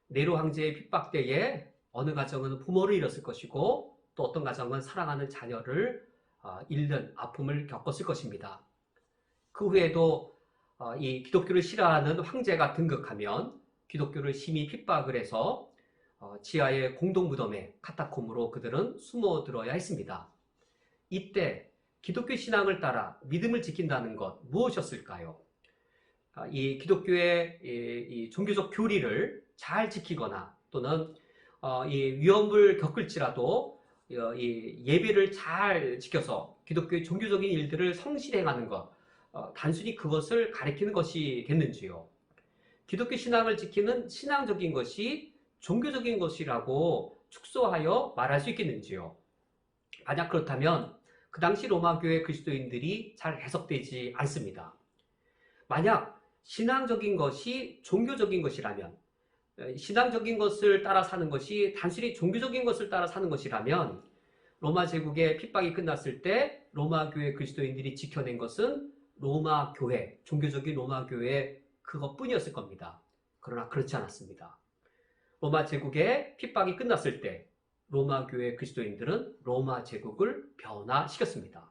네로 황제의 핍박 때에 어느 가정은 부모를 잃었을 것이고 또 어떤 가정은 사랑하는 자녀를 잃는 아픔을 겪었을 것입니다. 그 후에도 이 기독교를 싫어하는 황제가 등극하면 기독교를 심히 핍박을 해서 지하의 공동무덤에 카타콤으로 그들은 숨어들어야 했습니다. 이때 기독교 신앙을 따라 믿음을 지킨다는 것 무엇이었을까요? 이 기독교의 이 종교적 교리를 잘 지키거나 또는 이 위험을 겪을지라도 이 예배를 잘 지켜서 기독교의 종교적인 일들을 성실히 행하는 것 단순히 그것을 가리키는 것이겠는지요? 기독교 신앙을 지키는 신앙적인 것이 종교적인 것이라고 축소하여 말할 수 있겠는지요? 만약 그렇다면 그 당시 로마 교회 그리스도인들이 잘 해석되지 않습니다. 만약 신앙적인 것이 종교적인 것이라면, 신앙적인 것을 따라 사는 것이 단순히 종교적인 것을 따라 사는 것이라면 로마 제국의 핍박이 끝났을 때 로마 교회 그리스도인들이 지켜낸 것은 로마 교회, 종교적인 로마 교회 그것뿐이었을 겁니다. 그러나 그렇지 않았습니다. 로마 제국의 핍박이 끝났을 때 로마 교회 그리스도인들은 로마 제국을 변화시켰습니다.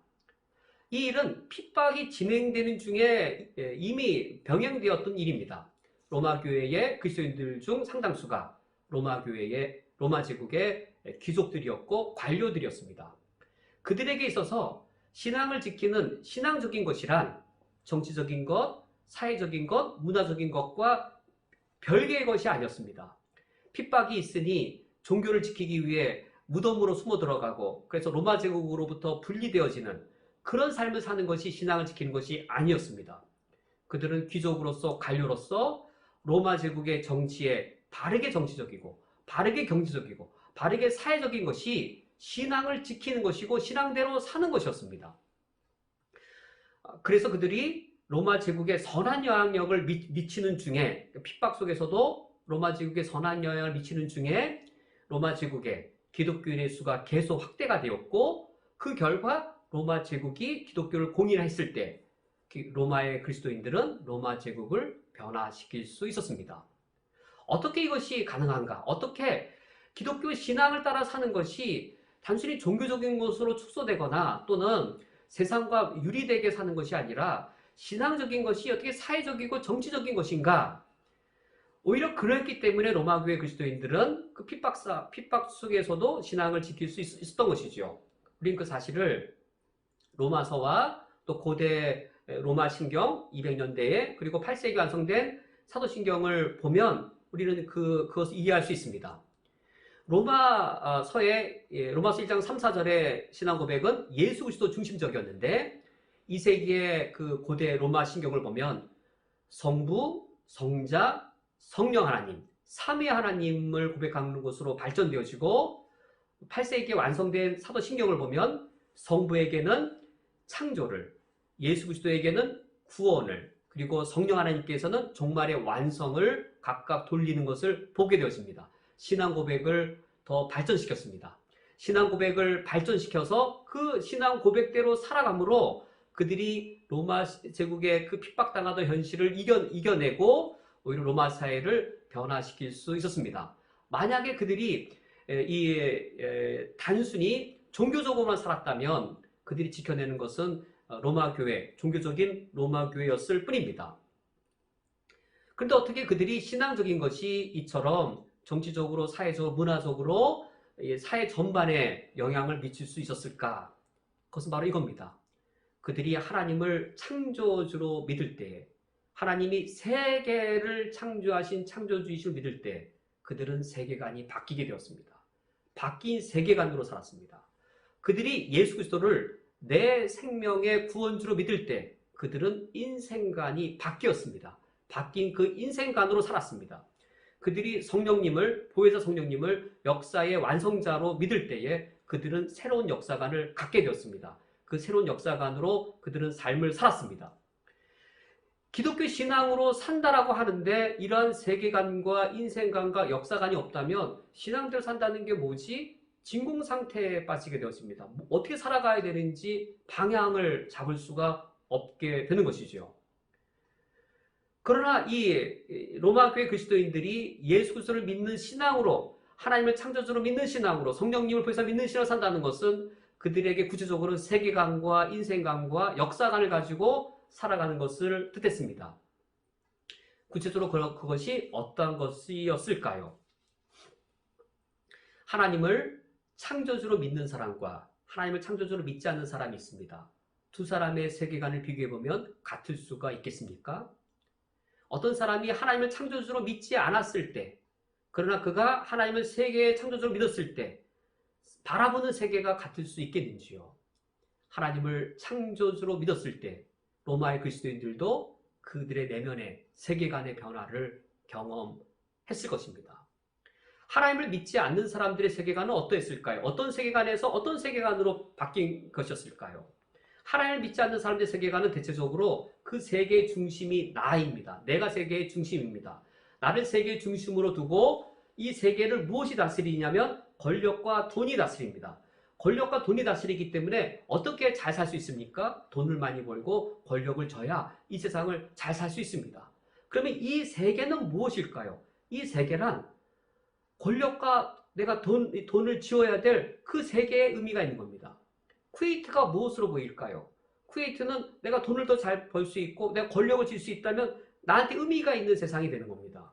이 일은 핍박이 진행되는 중에 이미 병행되었던 일입니다. 로마 교회의 그리스도인들 중 상당수가 로마 제국의 귀족들이었고 관료들이었습니다. 그들에게 있어서 신앙을 지키는 신앙적인 것이란 정치적인 것, 사회적인 것, 문화적인 것과 별개의 것이 아니었습니다. 핍박이 있으니 종교를 지키기 위해 무덤으로 숨어 들어가고 그래서 로마 제국으로부터 분리되어지는 그런 삶을 사는 것이 신앙을 지키는 것이 아니었습니다. 그들은 귀족으로서 관료로서 로마 제국의 정치에 바르게 정치적이고 바르게 경제적이고 바르게 사회적인 것이 신앙을 지키는 것이고 신앙대로 사는 것이었습니다. 그래서 그들이 로마 제국에 선한 영향력을 미치는 중에 핍박 속에서도 로마 제국에 선한 영향을 미치는 중에 로마 제국의 기독교인의 수가 계속 확대가 되었고 그 결과 로마 제국이 기독교를 공인했을 때 로마의 그리스도인들은 로마 제국을 변화시킬 수 있었습니다. 어떻게 이것이 가능한가? 어떻게 기독교 신앙을 따라 사는 것이 단순히 종교적인 것으로 축소되거나 또는 세상과 유리되게 사는 것이 아니라 신앙적인 것이 어떻게 사회적이고 정치적인 것인가? 오히려 그랬기 때문에 로마 교회 그리스도인들은 그 핍박 속에서도 신앙을 지킬 수 있었던 것이죠. 우리는 그 사실을 로마서와 또 고대 로마 신경 200년대에 그리고 8세기 완성된 사도신경을 보면 우리는 그것을 이해할 수 있습니다. 로마서 1장 3, 4절의 신앙 고백은 예수 그리스도 중심적이었는데 2세기의 그 고대 로마 신경을 보면 성부, 성자, 성령 하나님, 삼위 하나님을 고백하는 것으로 발전되어지고 8세기에 완성된 사도신경을 보면 성부에게는 창조를, 예수 그리스도에게는 구원을, 그리고 성령 하나님께서는 종말의 완성을 각각 돌리는 것을 보게 되었습니다. 신앙 고백을 더 발전시켰습니다. 신앙 고백을 발전시켜서 그 신앙 고백대로 살아감으로 그들이 로마 제국의 그 핍박당하던 현실을 이겨내고 오히려 로마 사회를 변화시킬 수 있었습니다. 만약에 그들이 단순히 종교적으로만 살았다면 그들이 지켜내는 것은 로마 교회, 종교적인 로마 교회였을 뿐입니다. 그런데 어떻게 그들이 신앙적인 것이 이처럼 정치적으로, 사회적으로, 문화적으로 사회 전반에 영향을 미칠 수 있었을까? 그것은 바로 이겁니다. 그들이 하나님을 창조주로 믿을 때, 하나님이 세계를 창조하신 창조주이심을 믿을 때 그들은 세계관이 바뀌게 되었습니다. 바뀐 세계관으로 살았습니다. 그들이 예수 그리스도를 내 생명의 구원주로 믿을 때 그들은 인생관이 바뀌었습니다. 바뀐 그 인생관으로 살았습니다. 그들이 보혜사 성령님을 역사의 완성자로 믿을 때에 그들은 새로운 역사관을 갖게 되었습니다. 그 새로운 역사관으로 그들은 삶을 살았습니다. 기독교 신앙으로 산다라고 하는데 이러한 세계관과 인생관과 역사관이 없다면 신앙대로 산다는 게 뭐지? 진공 상태에 빠지게 되었습니다. 어떻게 살아가야 되는지 방향을 잡을 수가 없게 되는 것이죠. 그러나 이 로마 교회 그리스도인들이 예수 그리스도를 믿는 신앙으로, 하나님을 창조주로 믿는 신앙으로, 성령님을 보혜사 믿는 신앙을 산다는 것은 그들에게 구체적으로 세계관과 인생관과 역사관을 가지고 살아가는 것을 뜻했습니다. 구체적으로 그것이 어떠한 것이었을까요? 하나님을 창조주로 믿는 사람과 하나님을 창조주로 믿지 않는 사람이 있습니다. 두 사람의 세계관을 비교해보면 같을 수가 있겠습니까? 어떤 사람이 하나님을 창조주로 믿지 않았을 때, 그러나 그가 하나님을 세계의 창조주로 믿었을 때 바라보는 세계가 같을 수 있겠는지요? 하나님을 창조주로 믿었을 때 로마의 그리스도인들도 그들의 내면의 세계관의 변화를 경험했을 것입니다. 하나님을 믿지 않는 사람들의 세계관은 어떠했을까요? 어떤 세계관에서 어떤 세계관으로 바뀐 것이었을까요? 하나님을 믿지 않는 사람들의 세계관은 대체적으로 그 세계의 중심이 나입니다. 내가 세계의 중심입니다. 나를 세계의 중심으로 두고 이 세계를 무엇이 다스리냐면 권력과 돈이 다스립니다. 권력과 돈이 다스리기 때문에 어떻게 잘 살 수 있습니까? 돈을 많이 벌고 권력을 져야 이 세상을 잘 살 수 있습니다. 그러면 이 세계는 무엇일까요? 이 세계란 권력과 내가 돈을 지어야 될 그 세계의 의미가 있는 겁니다. 쿠웨이트가 무엇으로 보일까요? 쿠웨이트는 내가 돈을 더 잘 벌 수 있고 내가 권력을 질 수 있다면 나한테 의미가 있는 세상이 되는 겁니다.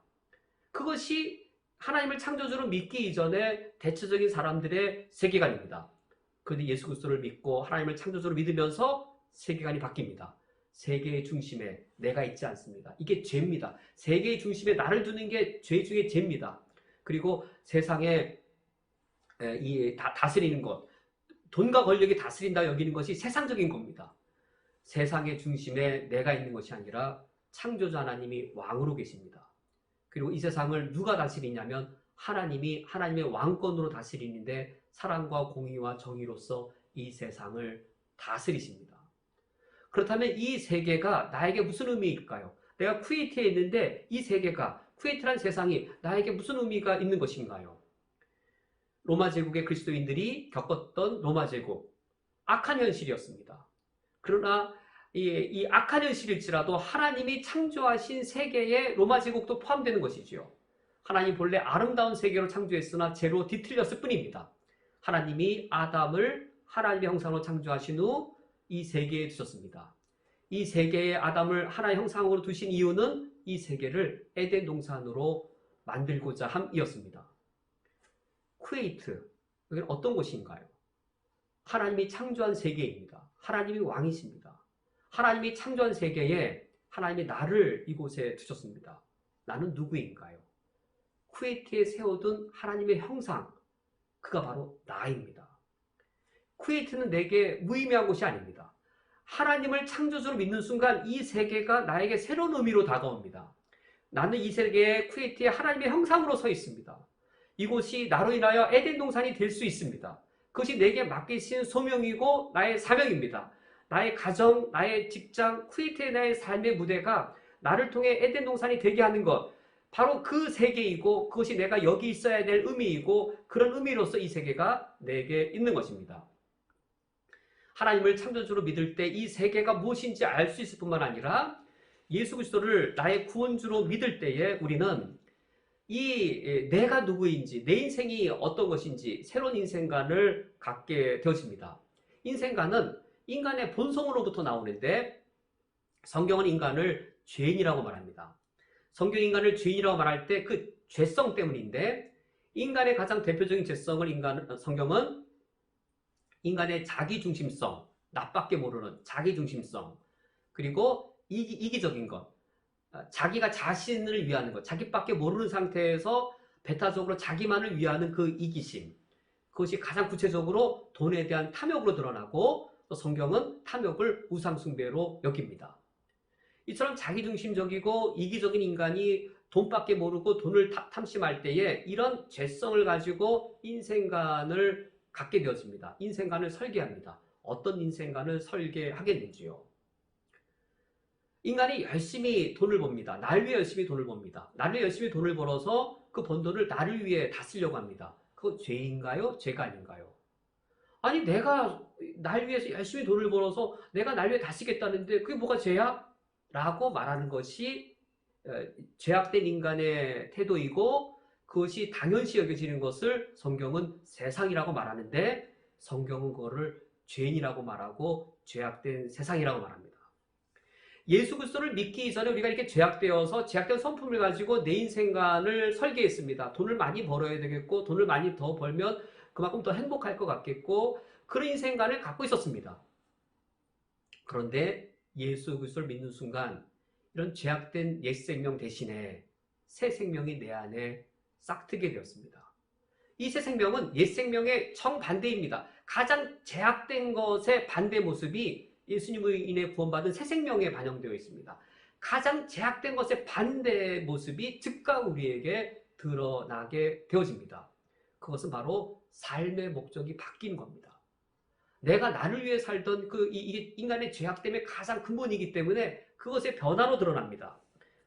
그것이 하나님을 창조주로 믿기 이전에 대체적인 사람들의 세계관입니다. 그런데 예수 그리스도를 믿고 하나님을 창조주로 믿으면서 세계관이 바뀝니다. 세계의 중심에 내가 있지 않습니다. 이게 죄입니다. 세계의 중심에 나를 두는 게 죄 중에 죄입니다. 그리고 세상에 다스리는 것, 돈과 권력이 다스린다 여기는 것이 세상적인 겁니다. 세상의 중심에 내가 있는 것이 아니라 창조자 하나님이 왕으로 계십니다. 그리고 이 세상을 누가 다스리냐면 하나님이 하나님의 왕권으로 다스리는데 사랑과 공의와 정의로서 이 세상을 다스리십니다. 그렇다면 이 세계가 나에게 무슨 의미일까요? 내가 쿠웨이트에 있는데 이 세계가, 쿠웨이트란 세상이 나에게 무슨 의미가 있는 것인가요? 로마 제국의 그리스도인들이 겪었던 로마 제국, 악한 현실이었습니다. 그러나 이 악한 현실일지라도 하나님이 창조하신 세계에 로마 제국도 포함되는 것이지요. 하나님 본래 아름다운 세계로 창조했으나 죄로 뒤틀렸을 뿐입니다. 하나님이 아담을 하나님의 형상으로 창조하신 후 이 세계에 두셨습니다. 이 세계에 아담을 하나의 형상으로 두신 이유는 이 세계를 에덴 동산으로 만들고자 함이었습니다. 쿠웨이트, 여기는 어떤 곳인가요? 하나님이 창조한 세계입니다. 하나님이 왕이십니다. 하나님이 창조한 세계에 하나님이 나를 이곳에 두셨습니다. 나는 누구인가요? 쿠웨이트에 세워둔 하나님의 형상, 그가 바로 나입니다. 쿠웨이트는 내게 무의미한 곳이 아닙니다. 하나님을 창조주로 믿는 순간 이 세계가 나에게 새로운 의미로 다가옵니다. 나는 이 세계에 쿠웨이트에 하나님의 형상으로 서 있습니다. 이곳이 나로 인하여 에덴 동산이 될 수 있습니다. 그것이 내게 맡기신 소명이고 나의 사명입니다. 나의 가정, 나의 직장, 쿠웨이트의 나의 삶의 무대가 나를 통해 에덴 동산이 되게 하는 것, 바로 그 세계이고 그것이 내가 여기 있어야 될 의미이고 그런 의미로서 이 세계가 내게 있는 것입니다. 하나님을 창조주로 믿을 때 이 세계가 무엇인지 알 수 있을 뿐만 아니라 예수 그리스도를 나의 구원주로 믿을 때에 우리는 내가 누구인지, 내 인생이 어떤 것인지 새로운 인생관을 갖게 되어집니다. 인생관은 인간의 본성으로부터 나오는데 성경은 인간을 죄인이라고 말합니다. 성경 인간을 죄인이라고 말할 때 그 죄성 때문인데 인간의 가장 대표적인 죄성을 성경은 인간의 자기중심성, 나밖에 모르는 자기중심성, 그리고 이기적인 것, 자기가 자신을 위하는 것, 자기밖에 모르는 상태에서 배타적으로 자기만을 위하는 그 이기심, 그것이 가장 구체적으로 돈에 대한 탐욕으로 드러나고 또 성경은 탐욕을 우상숭배로 여깁니다. 이처럼 자기중심적이고 이기적인 인간이 돈밖에 모르고 돈을 탐심할 때에 이런 죄성을 가지고 인생관을 갖게 되어집니다. 인생관을 설계합니다. 어떤 인생관을 설계하겠는지요. 인간이 열심히 돈을 법니다. 날 위해 열심히 돈을 법니다. 나를 위해 열심히 돈을 벌어서 그 번 돈을 나를 위해 다 쓰려고 합니다. 그거 죄인가요? 죄가 아닌가요? 아니 내가 날 위해서 열심히 돈을 벌어서 내가 날 위해 다 쓰겠다는데 그게 뭐가 죄야? 라고 말하는 것이 죄악된 인간의 태도이고 그것이 당연시 여겨지는 것을 성경은 세상이라고 말하는데 성경은 그거를 죄인이라고 말하고 죄악된 세상이라고 말합니다. 예수 그리스도를 믿기 이전에 우리가 이렇게 죄악된 성품을 가지고 내 인생관을 설계했습니다. 돈을 많이 벌어야 되겠고 돈을 많이 더 벌면 그만큼 더 행복할 것 같겠고 그런 인생관을 갖고 있었습니다. 그런데 예수 그리스도를 믿는 순간 이런 죄악된 옛 생명 대신에 새 생명이 내 안에 싹트게 되었습니다. 이 새 생명은 옛 생명의 정반대입니다. 가장 죄악된 것의 반대 모습이 예수님으로 인해 구원받은 새 생명에 반영되어 있습니다. 가장 죄악된 것의 반대 모습이 즉각 우리에게 드러나게 되어집니다. 그것은 바로 삶의 목적이 바뀌는 겁니다. 내가 나를 위해 살던 이게 인간의 죄악 때문에 가장 근본이기 때문에 그것의 변화로 드러납니다.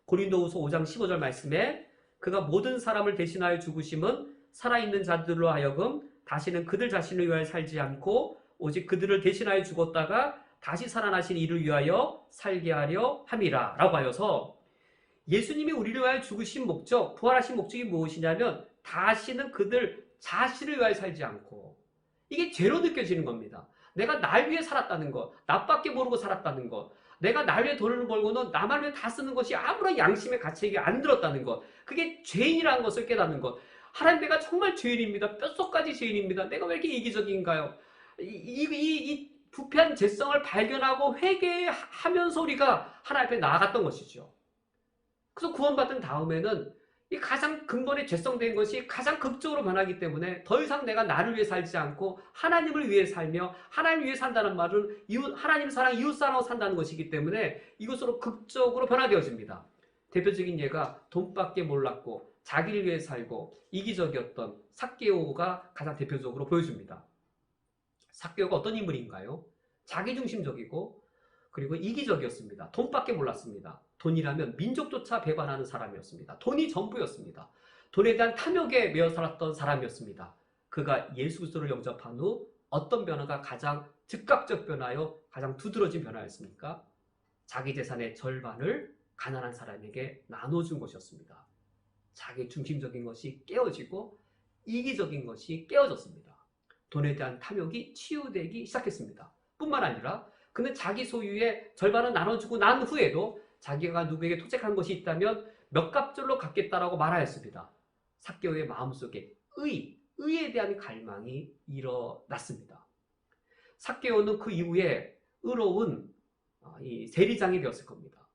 고린도후서 5장 15절 말씀에 그가 모든 사람을 대신하여 죽으심은 살아있는 자들로 하여금 다시는 그들 자신을 위하여 살지 않고 오직 그들을 대신하여 죽었다가 다시 살아나신 이를 위하여 살게 하려 함이라 라고 하여서 예수님이 우리를 위하여 죽으신 목적, 부활하신 목적이 무엇이냐면 다시는 그들 자신을 위하여 살지 않고 이게 죄로 느껴지는 겁니다. 내가 날 위해 살았다는 것, 나밖에 모르고 살았다는 것, 내가 날 위해 돈을 벌고는 나만 위해 다 쓰는 것이 아무런 양심의 가책이 안 들었다는 것, 그게 죄인이라는 것을 깨닫는 것. 하나님, 내가 정말 죄인입니다. 뼛속까지 죄인입니다. 내가 왜 이렇게 이기적인가요? 이 부패한 죄성을 발견하고 회개하면서 우리가 하나님 앞에 나아갔던 것이죠. 그래서 구원받은 다음에는 이 가장 근본의 죄성된 것이 가장 극적으로 변하기 때문에 더 이상 내가 나를 위해 살지 않고 하나님을 위해 살며, 하나님을 위해 산다는 말은 하나님 사랑, 이웃 사랑으로 산다는 것이기 때문에 이것으로 극적으로 변화되어집니다. 대표적인 예가 돈밖에 몰랐고 자기를 위해 살고 이기적이었던 삭개오가 가장 대표적으로 보여줍니다. 삭개오가 어떤 인물인가요? 자기중심적이고 그리고 이기적이었습니다. 돈밖에 몰랐습니다. 돈이라면 민족조차 배반하는 사람이었습니다. 돈이 전부였습니다. 돈에 대한 탐욕에 매여 살았던 사람이었습니다. 그가 예수 그리스도를 영접한 후 어떤 변화가 가장 즉각적 변화요, 가장 두드러진 변화였습니까? 자기 재산의 절반을 가난한 사람에게 나눠준 것이었습니다. 자기 중심적인 것이 깨어지고 이기적인 것이 깨어졌습니다. 돈에 대한 탐욕이 치유되기 시작했습니다. 뿐만 아니라 그는 자기 소유의 절반을 나눠주고 난 후에도 자기가 누구에게 토색한 것이 있다면 몇 갑절로 갚겠다라고 말하였습니다. 삭개오의 마음속에 의에 대한 갈망이 일어났습니다. 삭개오는 그 이후에 의로운 이 세리장이 되었을 겁니다.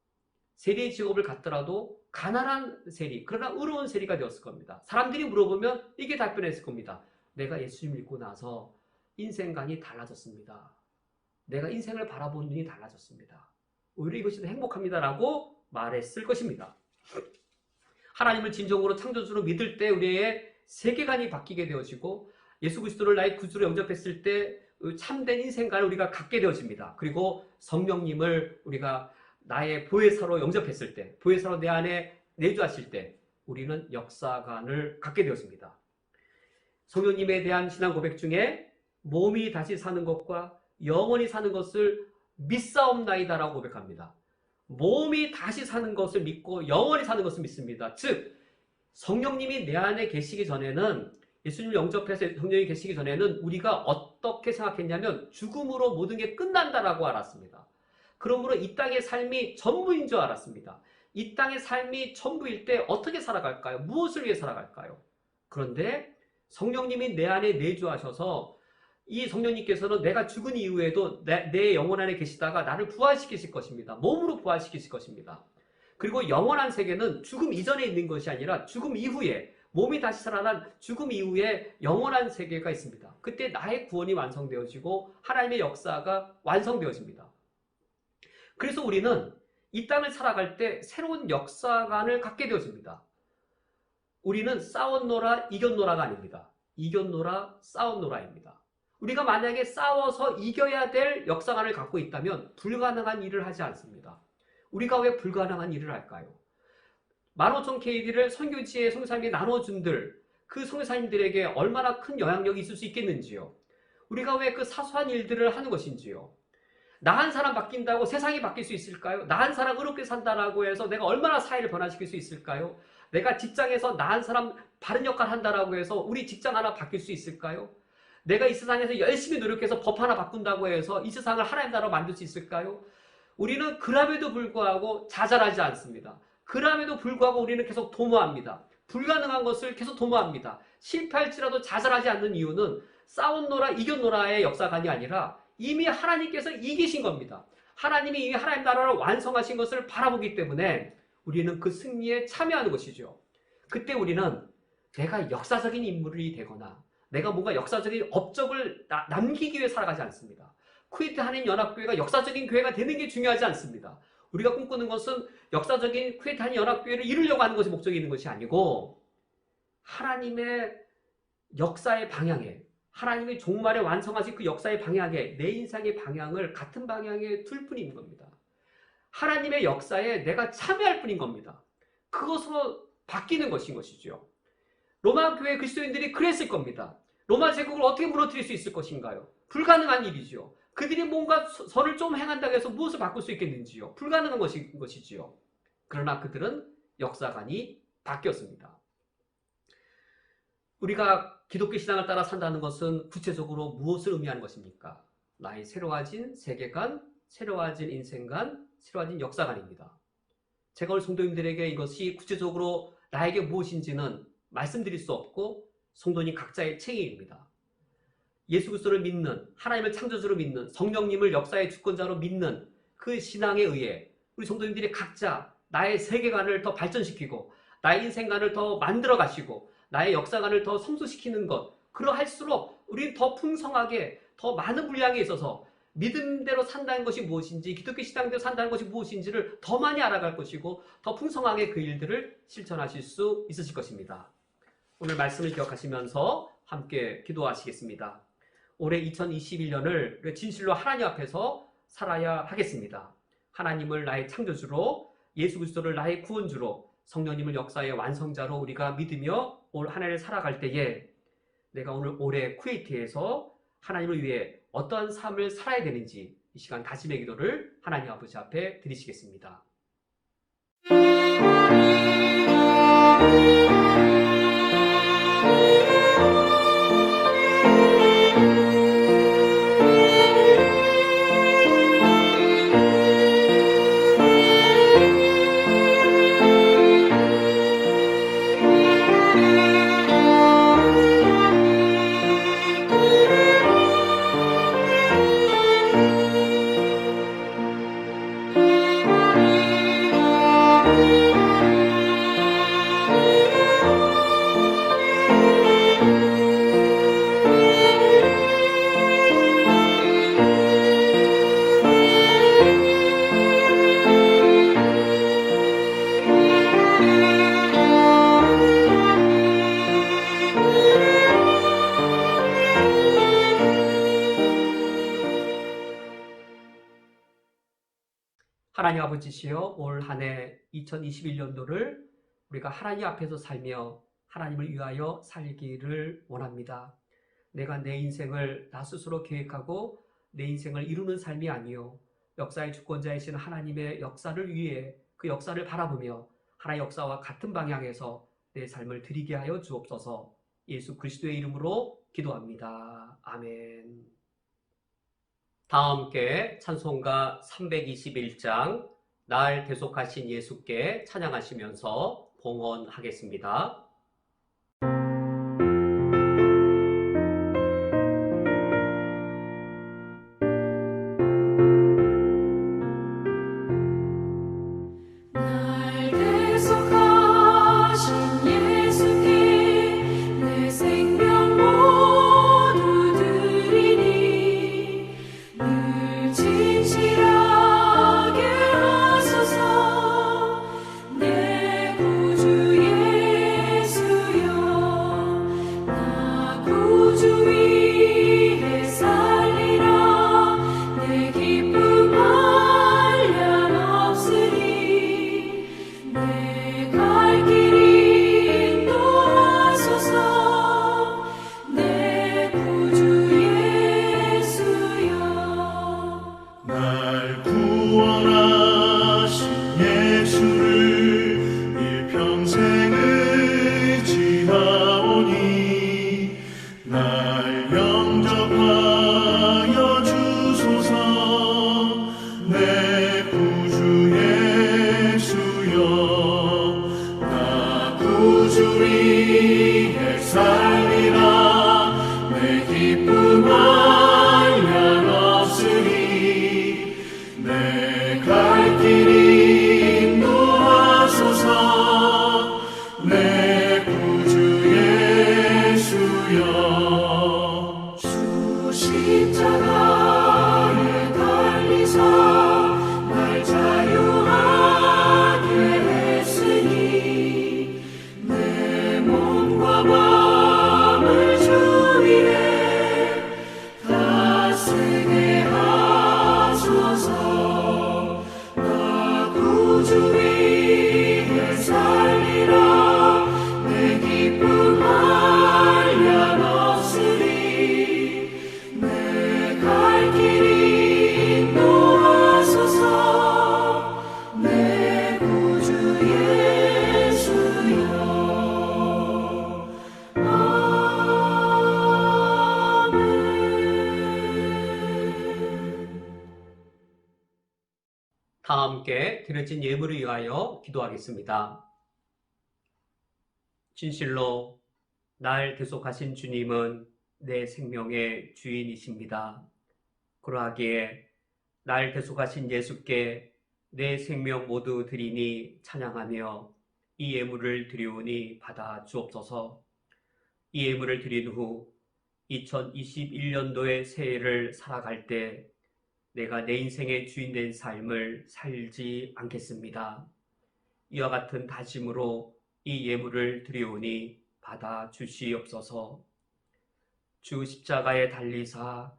세리의 직업을 갖더라도 가난한 세리, 그러나 의로운 세리가 되었을 겁니다. 사람들이 물어보면 이게 답변했을 겁니다. 내가 예수님 믿고 나서 인생관이 달라졌습니다. 내가 인생을 바라보는 눈이 달라졌습니다. 오히려 이것이 더 행복합니다라고 말했을 것입니다. 하나님을 진정으로 창조주로 믿을 때 우리의 세계관이 바뀌게 되어지고 예수 그리스도를 나의 구주로 영접했을 때 참된 인생관을 우리가 갖게 되어집니다. 그리고 성령님을 우리가 나의 보혜사로 영접했을 때, 보혜사로 내 안에 내주하실 때 우리는 역사관을 갖게 되었습니다. 성령님에 대한 신앙 고백 중에 몸이 다시 사는 것과 영원히 사는 것을 믿사옵나이다라고 고백합니다. 몸이 다시 사는 것을 믿고 영원히 사는 것을 믿습니다. 즉 성령님이 내 안에 계시기 전에는, 예수님을 영접해서 성령이 계시기 전에는 우리가 어떻게 생각했냐면 죽음으로 모든 게 끝난다라고 알았습니다. 그러므로 이 땅의 삶이 전부인 줄 알았습니다. 이 땅의 삶이 전부일 때 어떻게 살아갈까요? 무엇을 위해 살아갈까요? 그런데 성령님이 내 안에 내주하셔서 이 성령님께서는 내가 죽은 이후에도 내 영혼 안에 계시다가 나를 부활시키실 것입니다. 몸으로 부활시키실 것입니다. 그리고 영원한 세계는 죽음 이전에 있는 것이 아니라 죽음 이후에, 몸이 다시 살아난 죽음 이후에 영원한 세계가 있습니다. 그때 나의 구원이 완성되어지고 하나님의 역사가 완성되어집니다. 그래서 우리는 이 땅을 살아갈 때 새로운 역사관을 갖게 되어집니다. 우리는 싸웠노라 이겼노라가 아닙니다. 이겼노라 싸웠노라입니다. 우리가 만약에 싸워서 이겨야 될 역사관을 갖고 있다면 불가능한 일을 하지 않습니다. 우리가 왜 불가능한 일을 할까요? 15,000KD를 선교지에 선교사님이 나눠준들, 그 선교사님들에게 얼마나 큰 영향력이 있을 수 있겠는지요? 우리가 왜 그 사소한 일들을 하는 것인지요? 나 한 사람 바뀐다고 세상이 바뀔 수 있을까요? 나 한 사람 의롭게 산다라고 해서 내가 얼마나 사회를 변화시킬 수 있을까요? 내가 직장에서 나 한 사람 바른 역할 한다라고 해서 우리 직장 하나 바뀔 수 있을까요? 내가 이 세상에서 열심히 노력해서 법 하나 바꾼다고 해서 이 세상을 하나님 나라로 만들 수 있을까요? 우리는 그럼에도 불구하고 자잘하지 않습니다. 그럼에도 불구하고 우리는 계속 도모합니다. 불가능한 것을 계속 도모합니다. 실패할지라도 자잘하지 않는 이유는 싸웠노라 이겼노라의 역사관이 아니라 이미 하나님께서 이기신 겁니다. 하나님이 이미 하나님 나라를 완성하신 것을 바라보기 때문에 우리는 그 승리에 참여하는 것이죠. 그때 우리는 내가 역사적인 인물이 되거나 내가 뭔가 역사적인 업적을 남기기 위해 살아가지 않습니다. 쿠웨이트 한인연합교회가 역사적인 교회가 되는 게 중요하지 않습니다. 우리가 꿈꾸는 것은 역사적인 쿠웨이트 한인연합교회를 이루려고 하는 것이 목적이 있는 것이 아니고 하나님의 역사의 방향에, 하나님의 종말에 완성하신 그 역사의 방향에 내 인생의 방향을 같은 방향에 둘 뿐인 겁니다. 하나님의 역사에 내가 참여할 뿐인 겁니다. 그것으로 바뀌는 것인 것이죠. 로마 교회 그리스도인들이 그랬을 겁니다. 로마 제국을 어떻게 무너뜨릴 수 있을 것인가요? 불가능한 일이죠. 그들이 뭔가 선을 좀 행한다고 해서 무엇을 바꿀 수 있겠는지요? 불가능한 것이지요. 그러나 그들은 역사관이 바뀌었습니다. 우리가 기독교 신앙을 따라 산다는 것은 구체적으로 무엇을 의미하는 것입니까? 나의 새로워진 세계관, 새로워진 인생관, 새로워진 역사관입니다. 제가 오늘 성도님들에게 이것이 구체적으로 나에게 무엇인지는 말씀드릴 수 없고 성도님 각자의 책임입니다. 예수 그리스도를 믿는, 하나님을 창조주로 믿는, 성령님을 역사의 주권자로 믿는 그 신앙에 의해 우리 성도님들이 각자 나의 세계관을 더 발전시키고 나의 인생관을 더 만들어 가시고 나의 역사관을 더 성숙시키는 것, 그러할수록 우리는 더 풍성하게, 더 많은 분량에 있어서 믿음대로 산다는 것이 무엇인지, 기독교 신앙대로 산다는 것이 무엇인지를 더 많이 알아갈 것이고 더 풍성하게 그 일들을 실천하실 수 있으실 것입니다. 오늘 말씀을 기억하시면서 함께 기도하시겠습니다. 올해 2021년을 진실로 하나님 앞에서 살아야 하겠습니다. 하나님을 나의 창조주로, 예수 그리스도를 나의 구원주로, 성령님을 역사의 완성자로 우리가 믿으며 올 한 해를 살아갈 때에 내가 오늘 올해 쿠웨이트에서 하나님을 위해 어떠한 삶을 살아야 되는지 이 시간 다짐의 기도를 하나님 아버지 앞에 드리시겠습니다. 하나님 아버지시여, 올 한 해 2021년도를 우리가 하나님 앞에서 살며 하나님을 위하여 살기를 원합니다. 내가 내 인생을 나 스스로 계획하고 내 인생을 이루는 삶이 아니요 역사의 주권자이신 하나님의 역사를 위해 그 역사를 바라보며 하나의 역사와 같은 방향에서 내 삶을 드리게 하여 주옵소서. 예수 그리스도의 이름으로 기도합니다. 아멘. 다 함께 찬송가 321장 날 대속하신 예수께 찬양하시면서 봉헌하겠습니다. 날 대속하신 예수께 내 생명 모두 드리니 늘 진실하게 하소서. 내 구주 다 함께 드려진 예물을 위하여 기도하겠습니다. 진실로 날 대속하신 주님은 내 생명의 주인이십니다. 그러하기에 날 대속하신 예수께 내 생명 모두 드리니 찬양하며 이 예물을 드리오니 받아 주옵소서. 이 예물을 드린 후 2021년도의 새해를 살아갈 때 내가 내 인생의 주인 된 삶을 살지 않겠습니다. 이와 같은 다짐으로 이 예물을 드리오니 받아 주시옵소서. 주 십자가에 달리사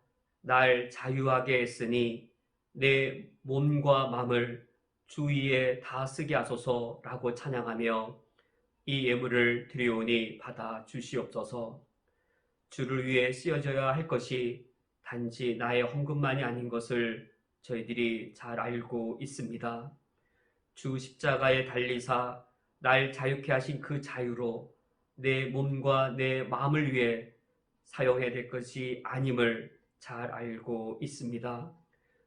날 자유하게 했으니 내 몸과 마음을 주 위에 다 쓰게 하소서라고 찬양하며 이 예물을 드리오니 받아 주시옵소서. 주를 위해 쓰여져야 할 것이 단지 나의 헌금만이 아닌 것을 저희들이 잘 알고 있습니다. 주 십자가에 달리사 날 자유케 하신 그 자유로 내 몸과 내 마음을 위해 사용해야 될 것이 아님을 잘 알고 있습니다.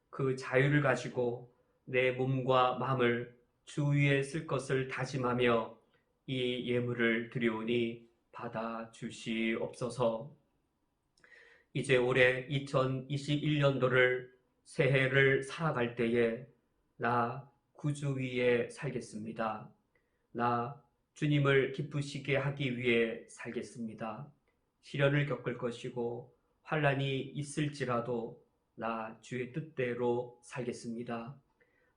그 자유를 가지고 내 몸과 마음을 주 위에 쓸 것을 다짐하며 이 예물을 드리오니 받아 주시옵소서. 이제 올해 2021년도를 새해를 살아갈 때에 나 구주 위에 살겠습니다. 나 주님을 기쁘시게 하기 위해 살겠습니다. 시련을 겪을 것이고 환난이 있을지라도 나 주의 뜻대로 살겠습니다.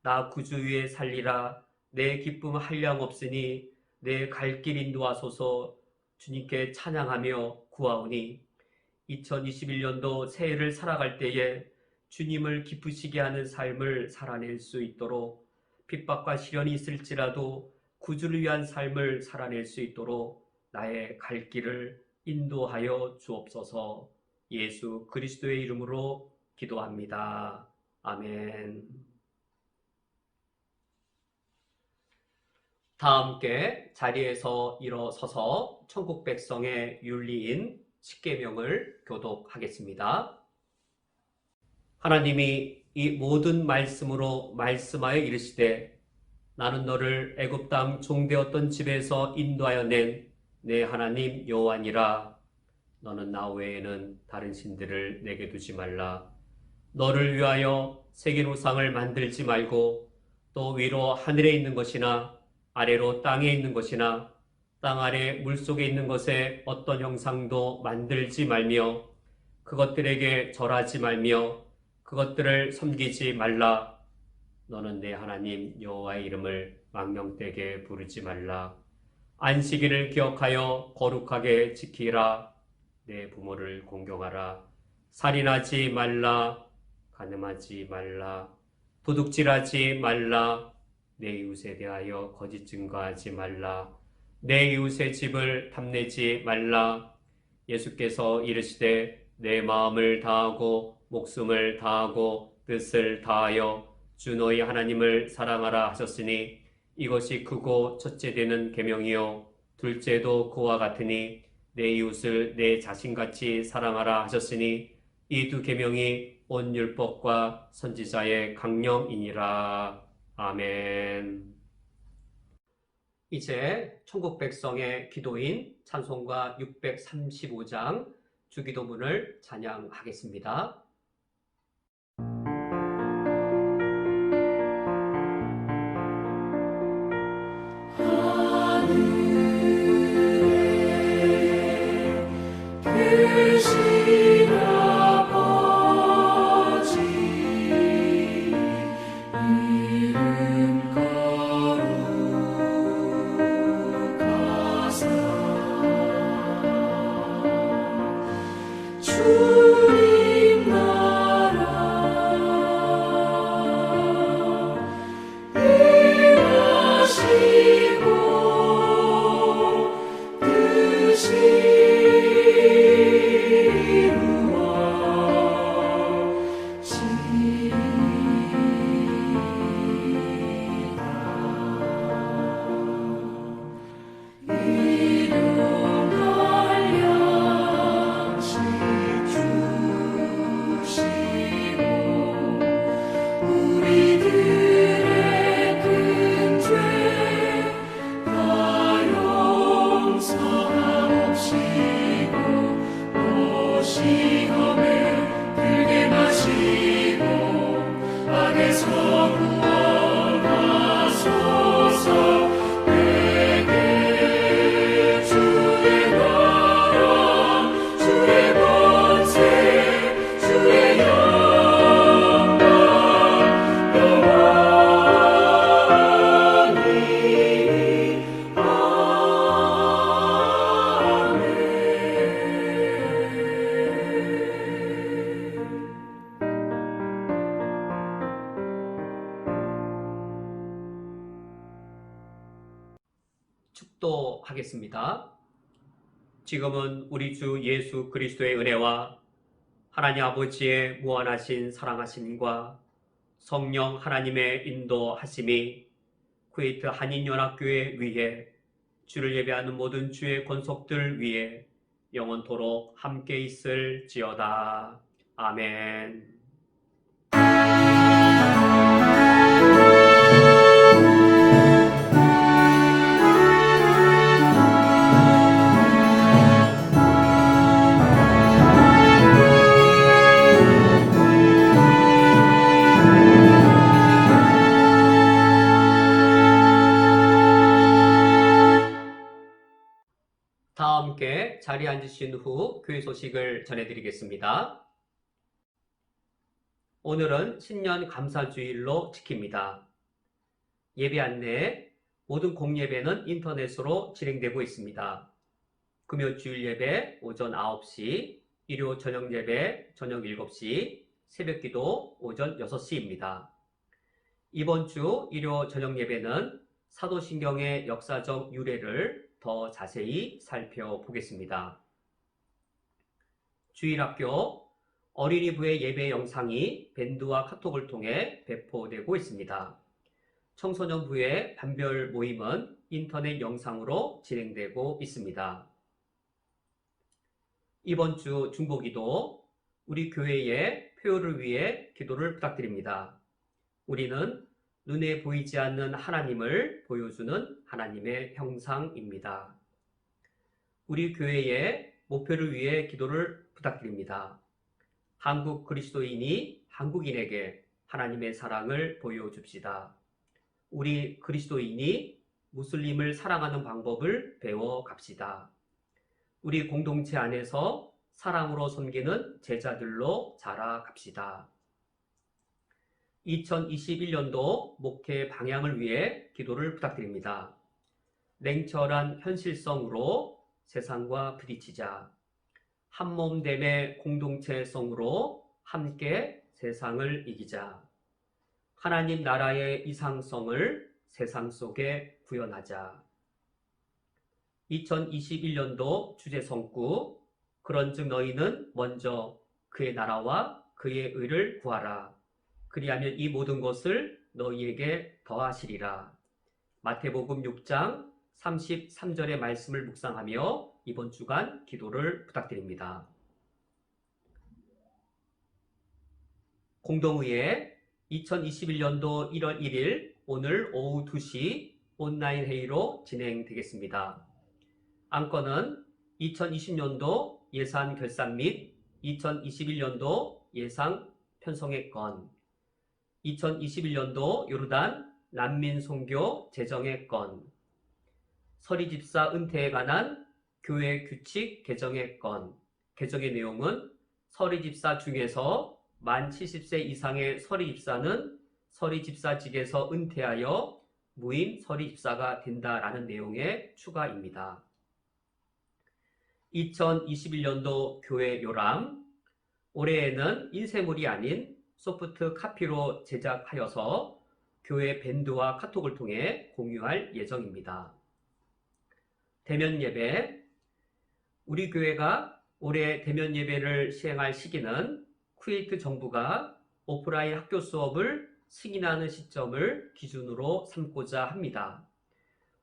나 구주 위에 살리라. 내 기쁨 한량 없으니 내 갈 길 인도하소서. 주님께 찬양하며 구하오니 2021년도 새해를 살아갈 때에 주님을 기쁘시게 하는 삶을 살아낼 수 있도록 핍박과 시련이 있을지라도 구주를 위한 삶을 살아낼 수 있도록 나의 갈 길을 인도하여 주옵소서. 예수 그리스도의 이름으로 기도합니다. 아멘. 다 함께 자리에서 일어서서 천국 백성의 윤리인 십계명을 교독하겠습니다. 하나님이 이 모든 말씀으로 말씀하여 이르시되 나는 너를 애굽 땅 종되었던 집에서 인도하여 낸 내 하나님 여호와니라. 너는 나 외에는 다른 신들을 내게 두지 말라. 너를 위하여 새긴 우상을 만들지 말고 또 위로 하늘에 있는 것이나 아래로 땅에 있는 것이나 땅 아래 물속에 있는 것에 어떤 형상도 만들지 말며 그것들에게 절하지 말며 그것들을 섬기지 말라. 너는 내 하나님 여호와의 이름을 망령되게 부르지 말라. 안식일을 기억하여 거룩하게 지키라. 내 부모를 공경하라. 살인하지 말라. 간음하지 말라. 도둑질하지 말라. 내 이웃에 대하여 거짓 증거하지 말라. 내 이웃의 집을 탐내지 말라. 예수께서 이르시되 내 마음을 다하고 목숨을 다하고 뜻을 다하여 주 너희 하나님을 사랑하라 하셨으니 이것이 크고 첫째 되는 계명이요 둘째도 그와 같으니 내 이웃을 내 자신같이 사랑하라 하셨으니 이 두 계명이 온 율법과 선지자의 강령이니라. 아멘. 이제 천국 백성의 기도인 찬송가 635장 주기도문을 찬양하겠습니다. 주님 나라 일하시고 뜻이 우리들의 하겠습니다. 지금은 우리 주 예수 그리스도의 은혜와 하나님 아버지의 무한하신 사랑하심과 성령 하나님의 인도하심이 쿠웨이트 한인연합교회 위에 주를 예배하는 모든 주의 권속들 위에 영원토록 함께 있을지어다. 아멘. 다 함께 자리에 앉으신 후 교회 소식을 전해드리겠습니다. 오늘은 신년 감사주일로 지킵니다. 예배 안내, 모든 공예배는 인터넷으로 진행되고 있습니다. 금요 주일 예배 오전 9시, 일요 저녁 예배 저녁 7시, 새벽 기도 오전 6시입니다. 이번 주 일요 저녁 예배는 사도신경의 역사적 유래를 더 자세히 살펴보겠습니다. 주일학교 어린이부의 예배 영상이 밴드와 카톡을 통해 배포되고 있습니다. 청소년부의 반별 모임은 인터넷 영상으로 진행되고 있습니다. 이번 주 중보기도 우리 교회의 표요를 위해 기도를 부탁드립니다. 우리는 눈에 보이지 않는 하나님을 보여주는 하나님의 형상입니다. 우리 교회의 목표를 위해 기도를 부탁드립니다. 한국 그리스도인이 한국인에게 하나님의 사랑을 보여줍시다. 우리 그리스도인이 무슬림을 사랑하는 방법을 배워 갑시다. 우리 공동체 안에서 사랑으로 섬기는 제자들로 자라갑시다. 2021년도 목회 방향을 위해 기도를 부탁드립니다. 냉철한 현실성으로 세상과 부딪히자. 한몸됨의 공동체성으로 함께 세상을 이기자. 하나님 나라의 이상성을 세상 속에 구현하자. 2021년도 주제 성구, 그런즉 너희는 먼저 그의 나라와 그의 의를 구하라. 그리하면 이 모든 것을 너희에게 더하시리라. 마태복음 6장 33절의 말씀을 묵상하며 이번 주간 기도를 부탁드립니다. 공동의회 2021년도 1월 1일 오늘 오후 2시 온라인 회의로 진행되겠습니다. 안건은 2020년도 예산 결산 및 2021년도 예상 편성의 건, 2021년도 요르단 난민 선교 재정의 건, 서리집사 은퇴에 관한 교회 규칙 개정의 건, 개정의 내용은 서리집사 중에서 만 70세 이상의 서리집사는 서리집사직에서 은퇴하여 무임 서리집사가 된다라는 내용의 추가입니다. 2021년도 교회 요람, 올해에는 인쇄물이 아닌 소프트 카피로 제작하여서 교회 밴드와 카톡을 통해 공유할 예정입니다. 대면 예배, 우리 교회가 올해 대면 예배를 시행할 시기는 쿠웨이트 정부가 오프라인 학교 수업을 승인하는 시점을 기준으로 삼고자 합니다.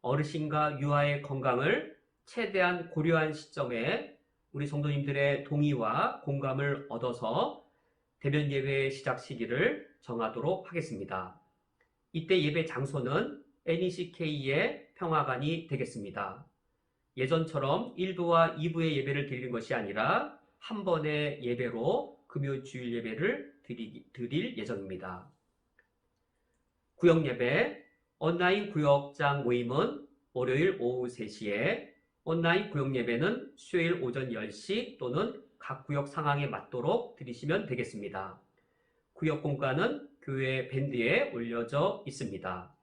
어르신과 유아의 건강을 최대한 고려한 시점에 우리 성도님들의 동의와 공감을 얻어서 대면 예배 시작 시기를 정하도록 하겠습니다. 이때 예배 장소는 NECK의 평화관이 되겠습니다. 예전처럼 1부와 2부의 예배를 드리는 것이 아니라 한 번의 예배로 금요 주일 예배를 드릴 예정입니다. 구역 예배, 온라인 구역장 모임은 월요일 오후 3시에, 온라인 구역 예배는 수요일 오전 10시 또는 각 구역 상황에 맞도록 드리시면 되겠습니다. 구역 공간은 교회 밴드에 올려져 있습니다.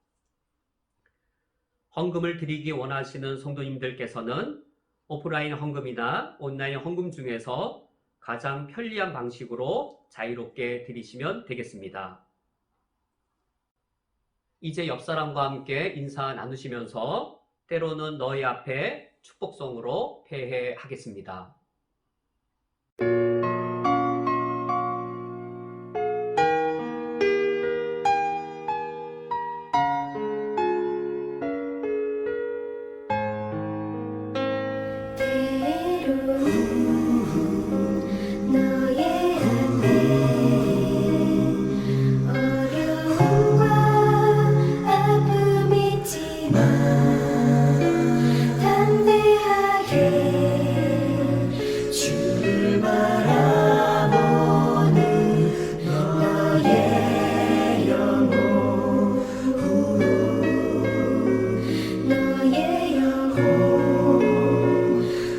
헌금을 드리기 원하시는 성도님들께서는 오프라인 헌금이나 온라인 헌금 중에서 가장 편리한 방식으로 자유롭게 드리시면 되겠습니다. 이제 옆 사람과 함께 인사 나누시면서 때로는 너희 앞에 축복성으로 패해하겠습니다. 때로는 너의 앞에 어려움과 아픔이 있지만 담대하게 주를 바라보는 너의 영혼 너의 영혼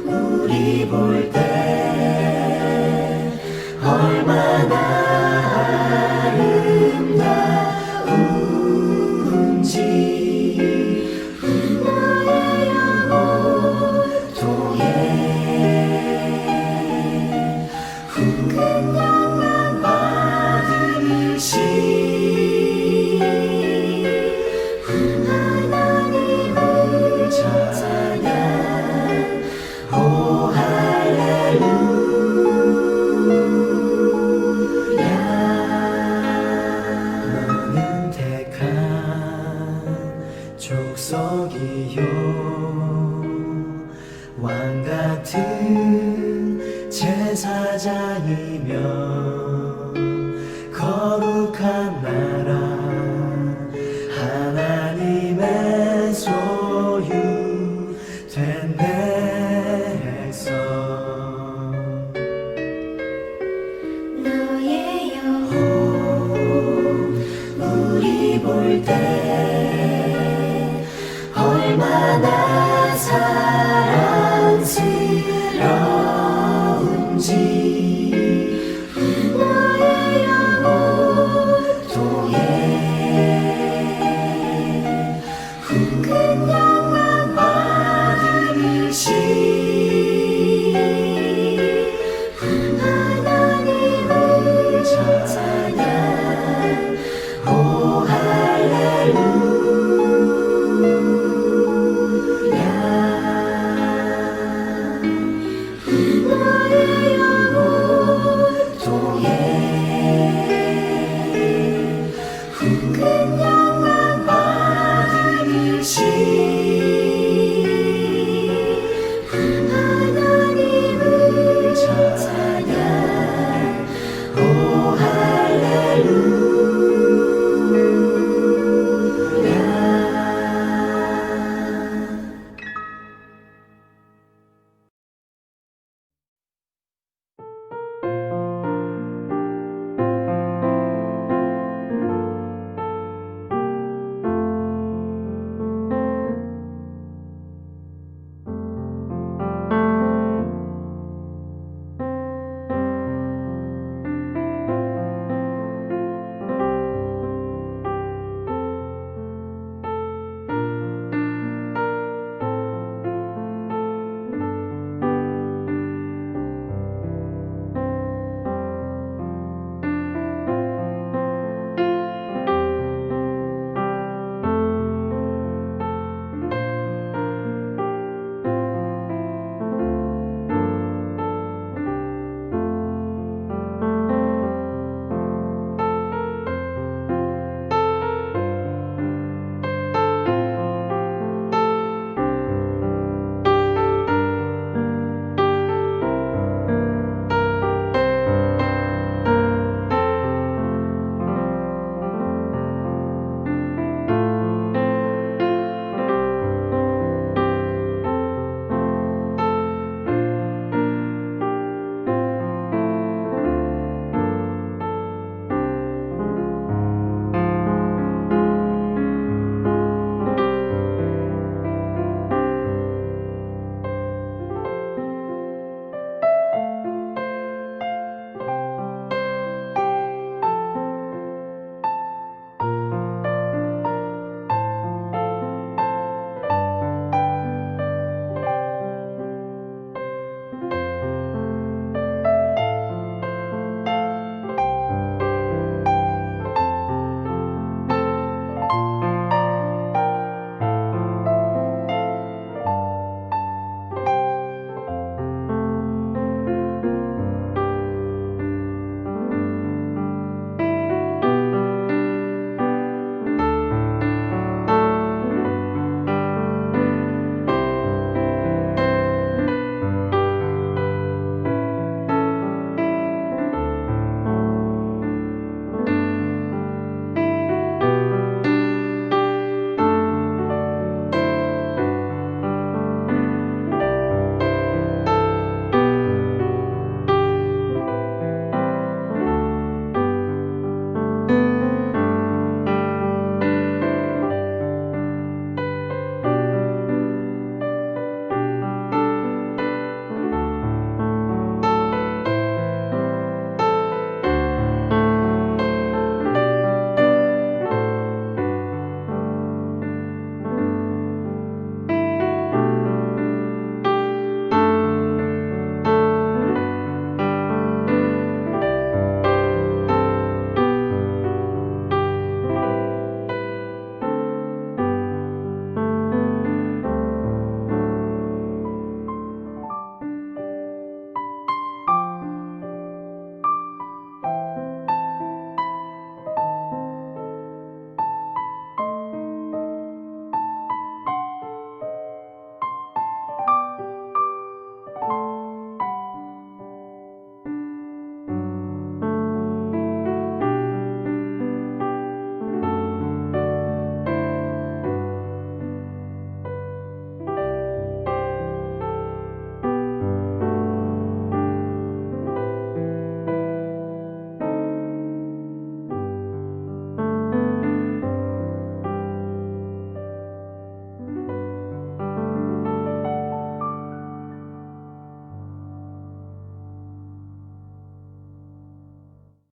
우리 볼 때 얼마나 아름다운지 너의 영혼 통해 큰 영광 받으시 하나님을 찬양 오 할렐루야 너는 택한 족속이요 왕같은 제사장이며 거룩한 나라 하나님의 소유된 백성 너의 영혼 우리 볼 때 얼마나 사랑스러운지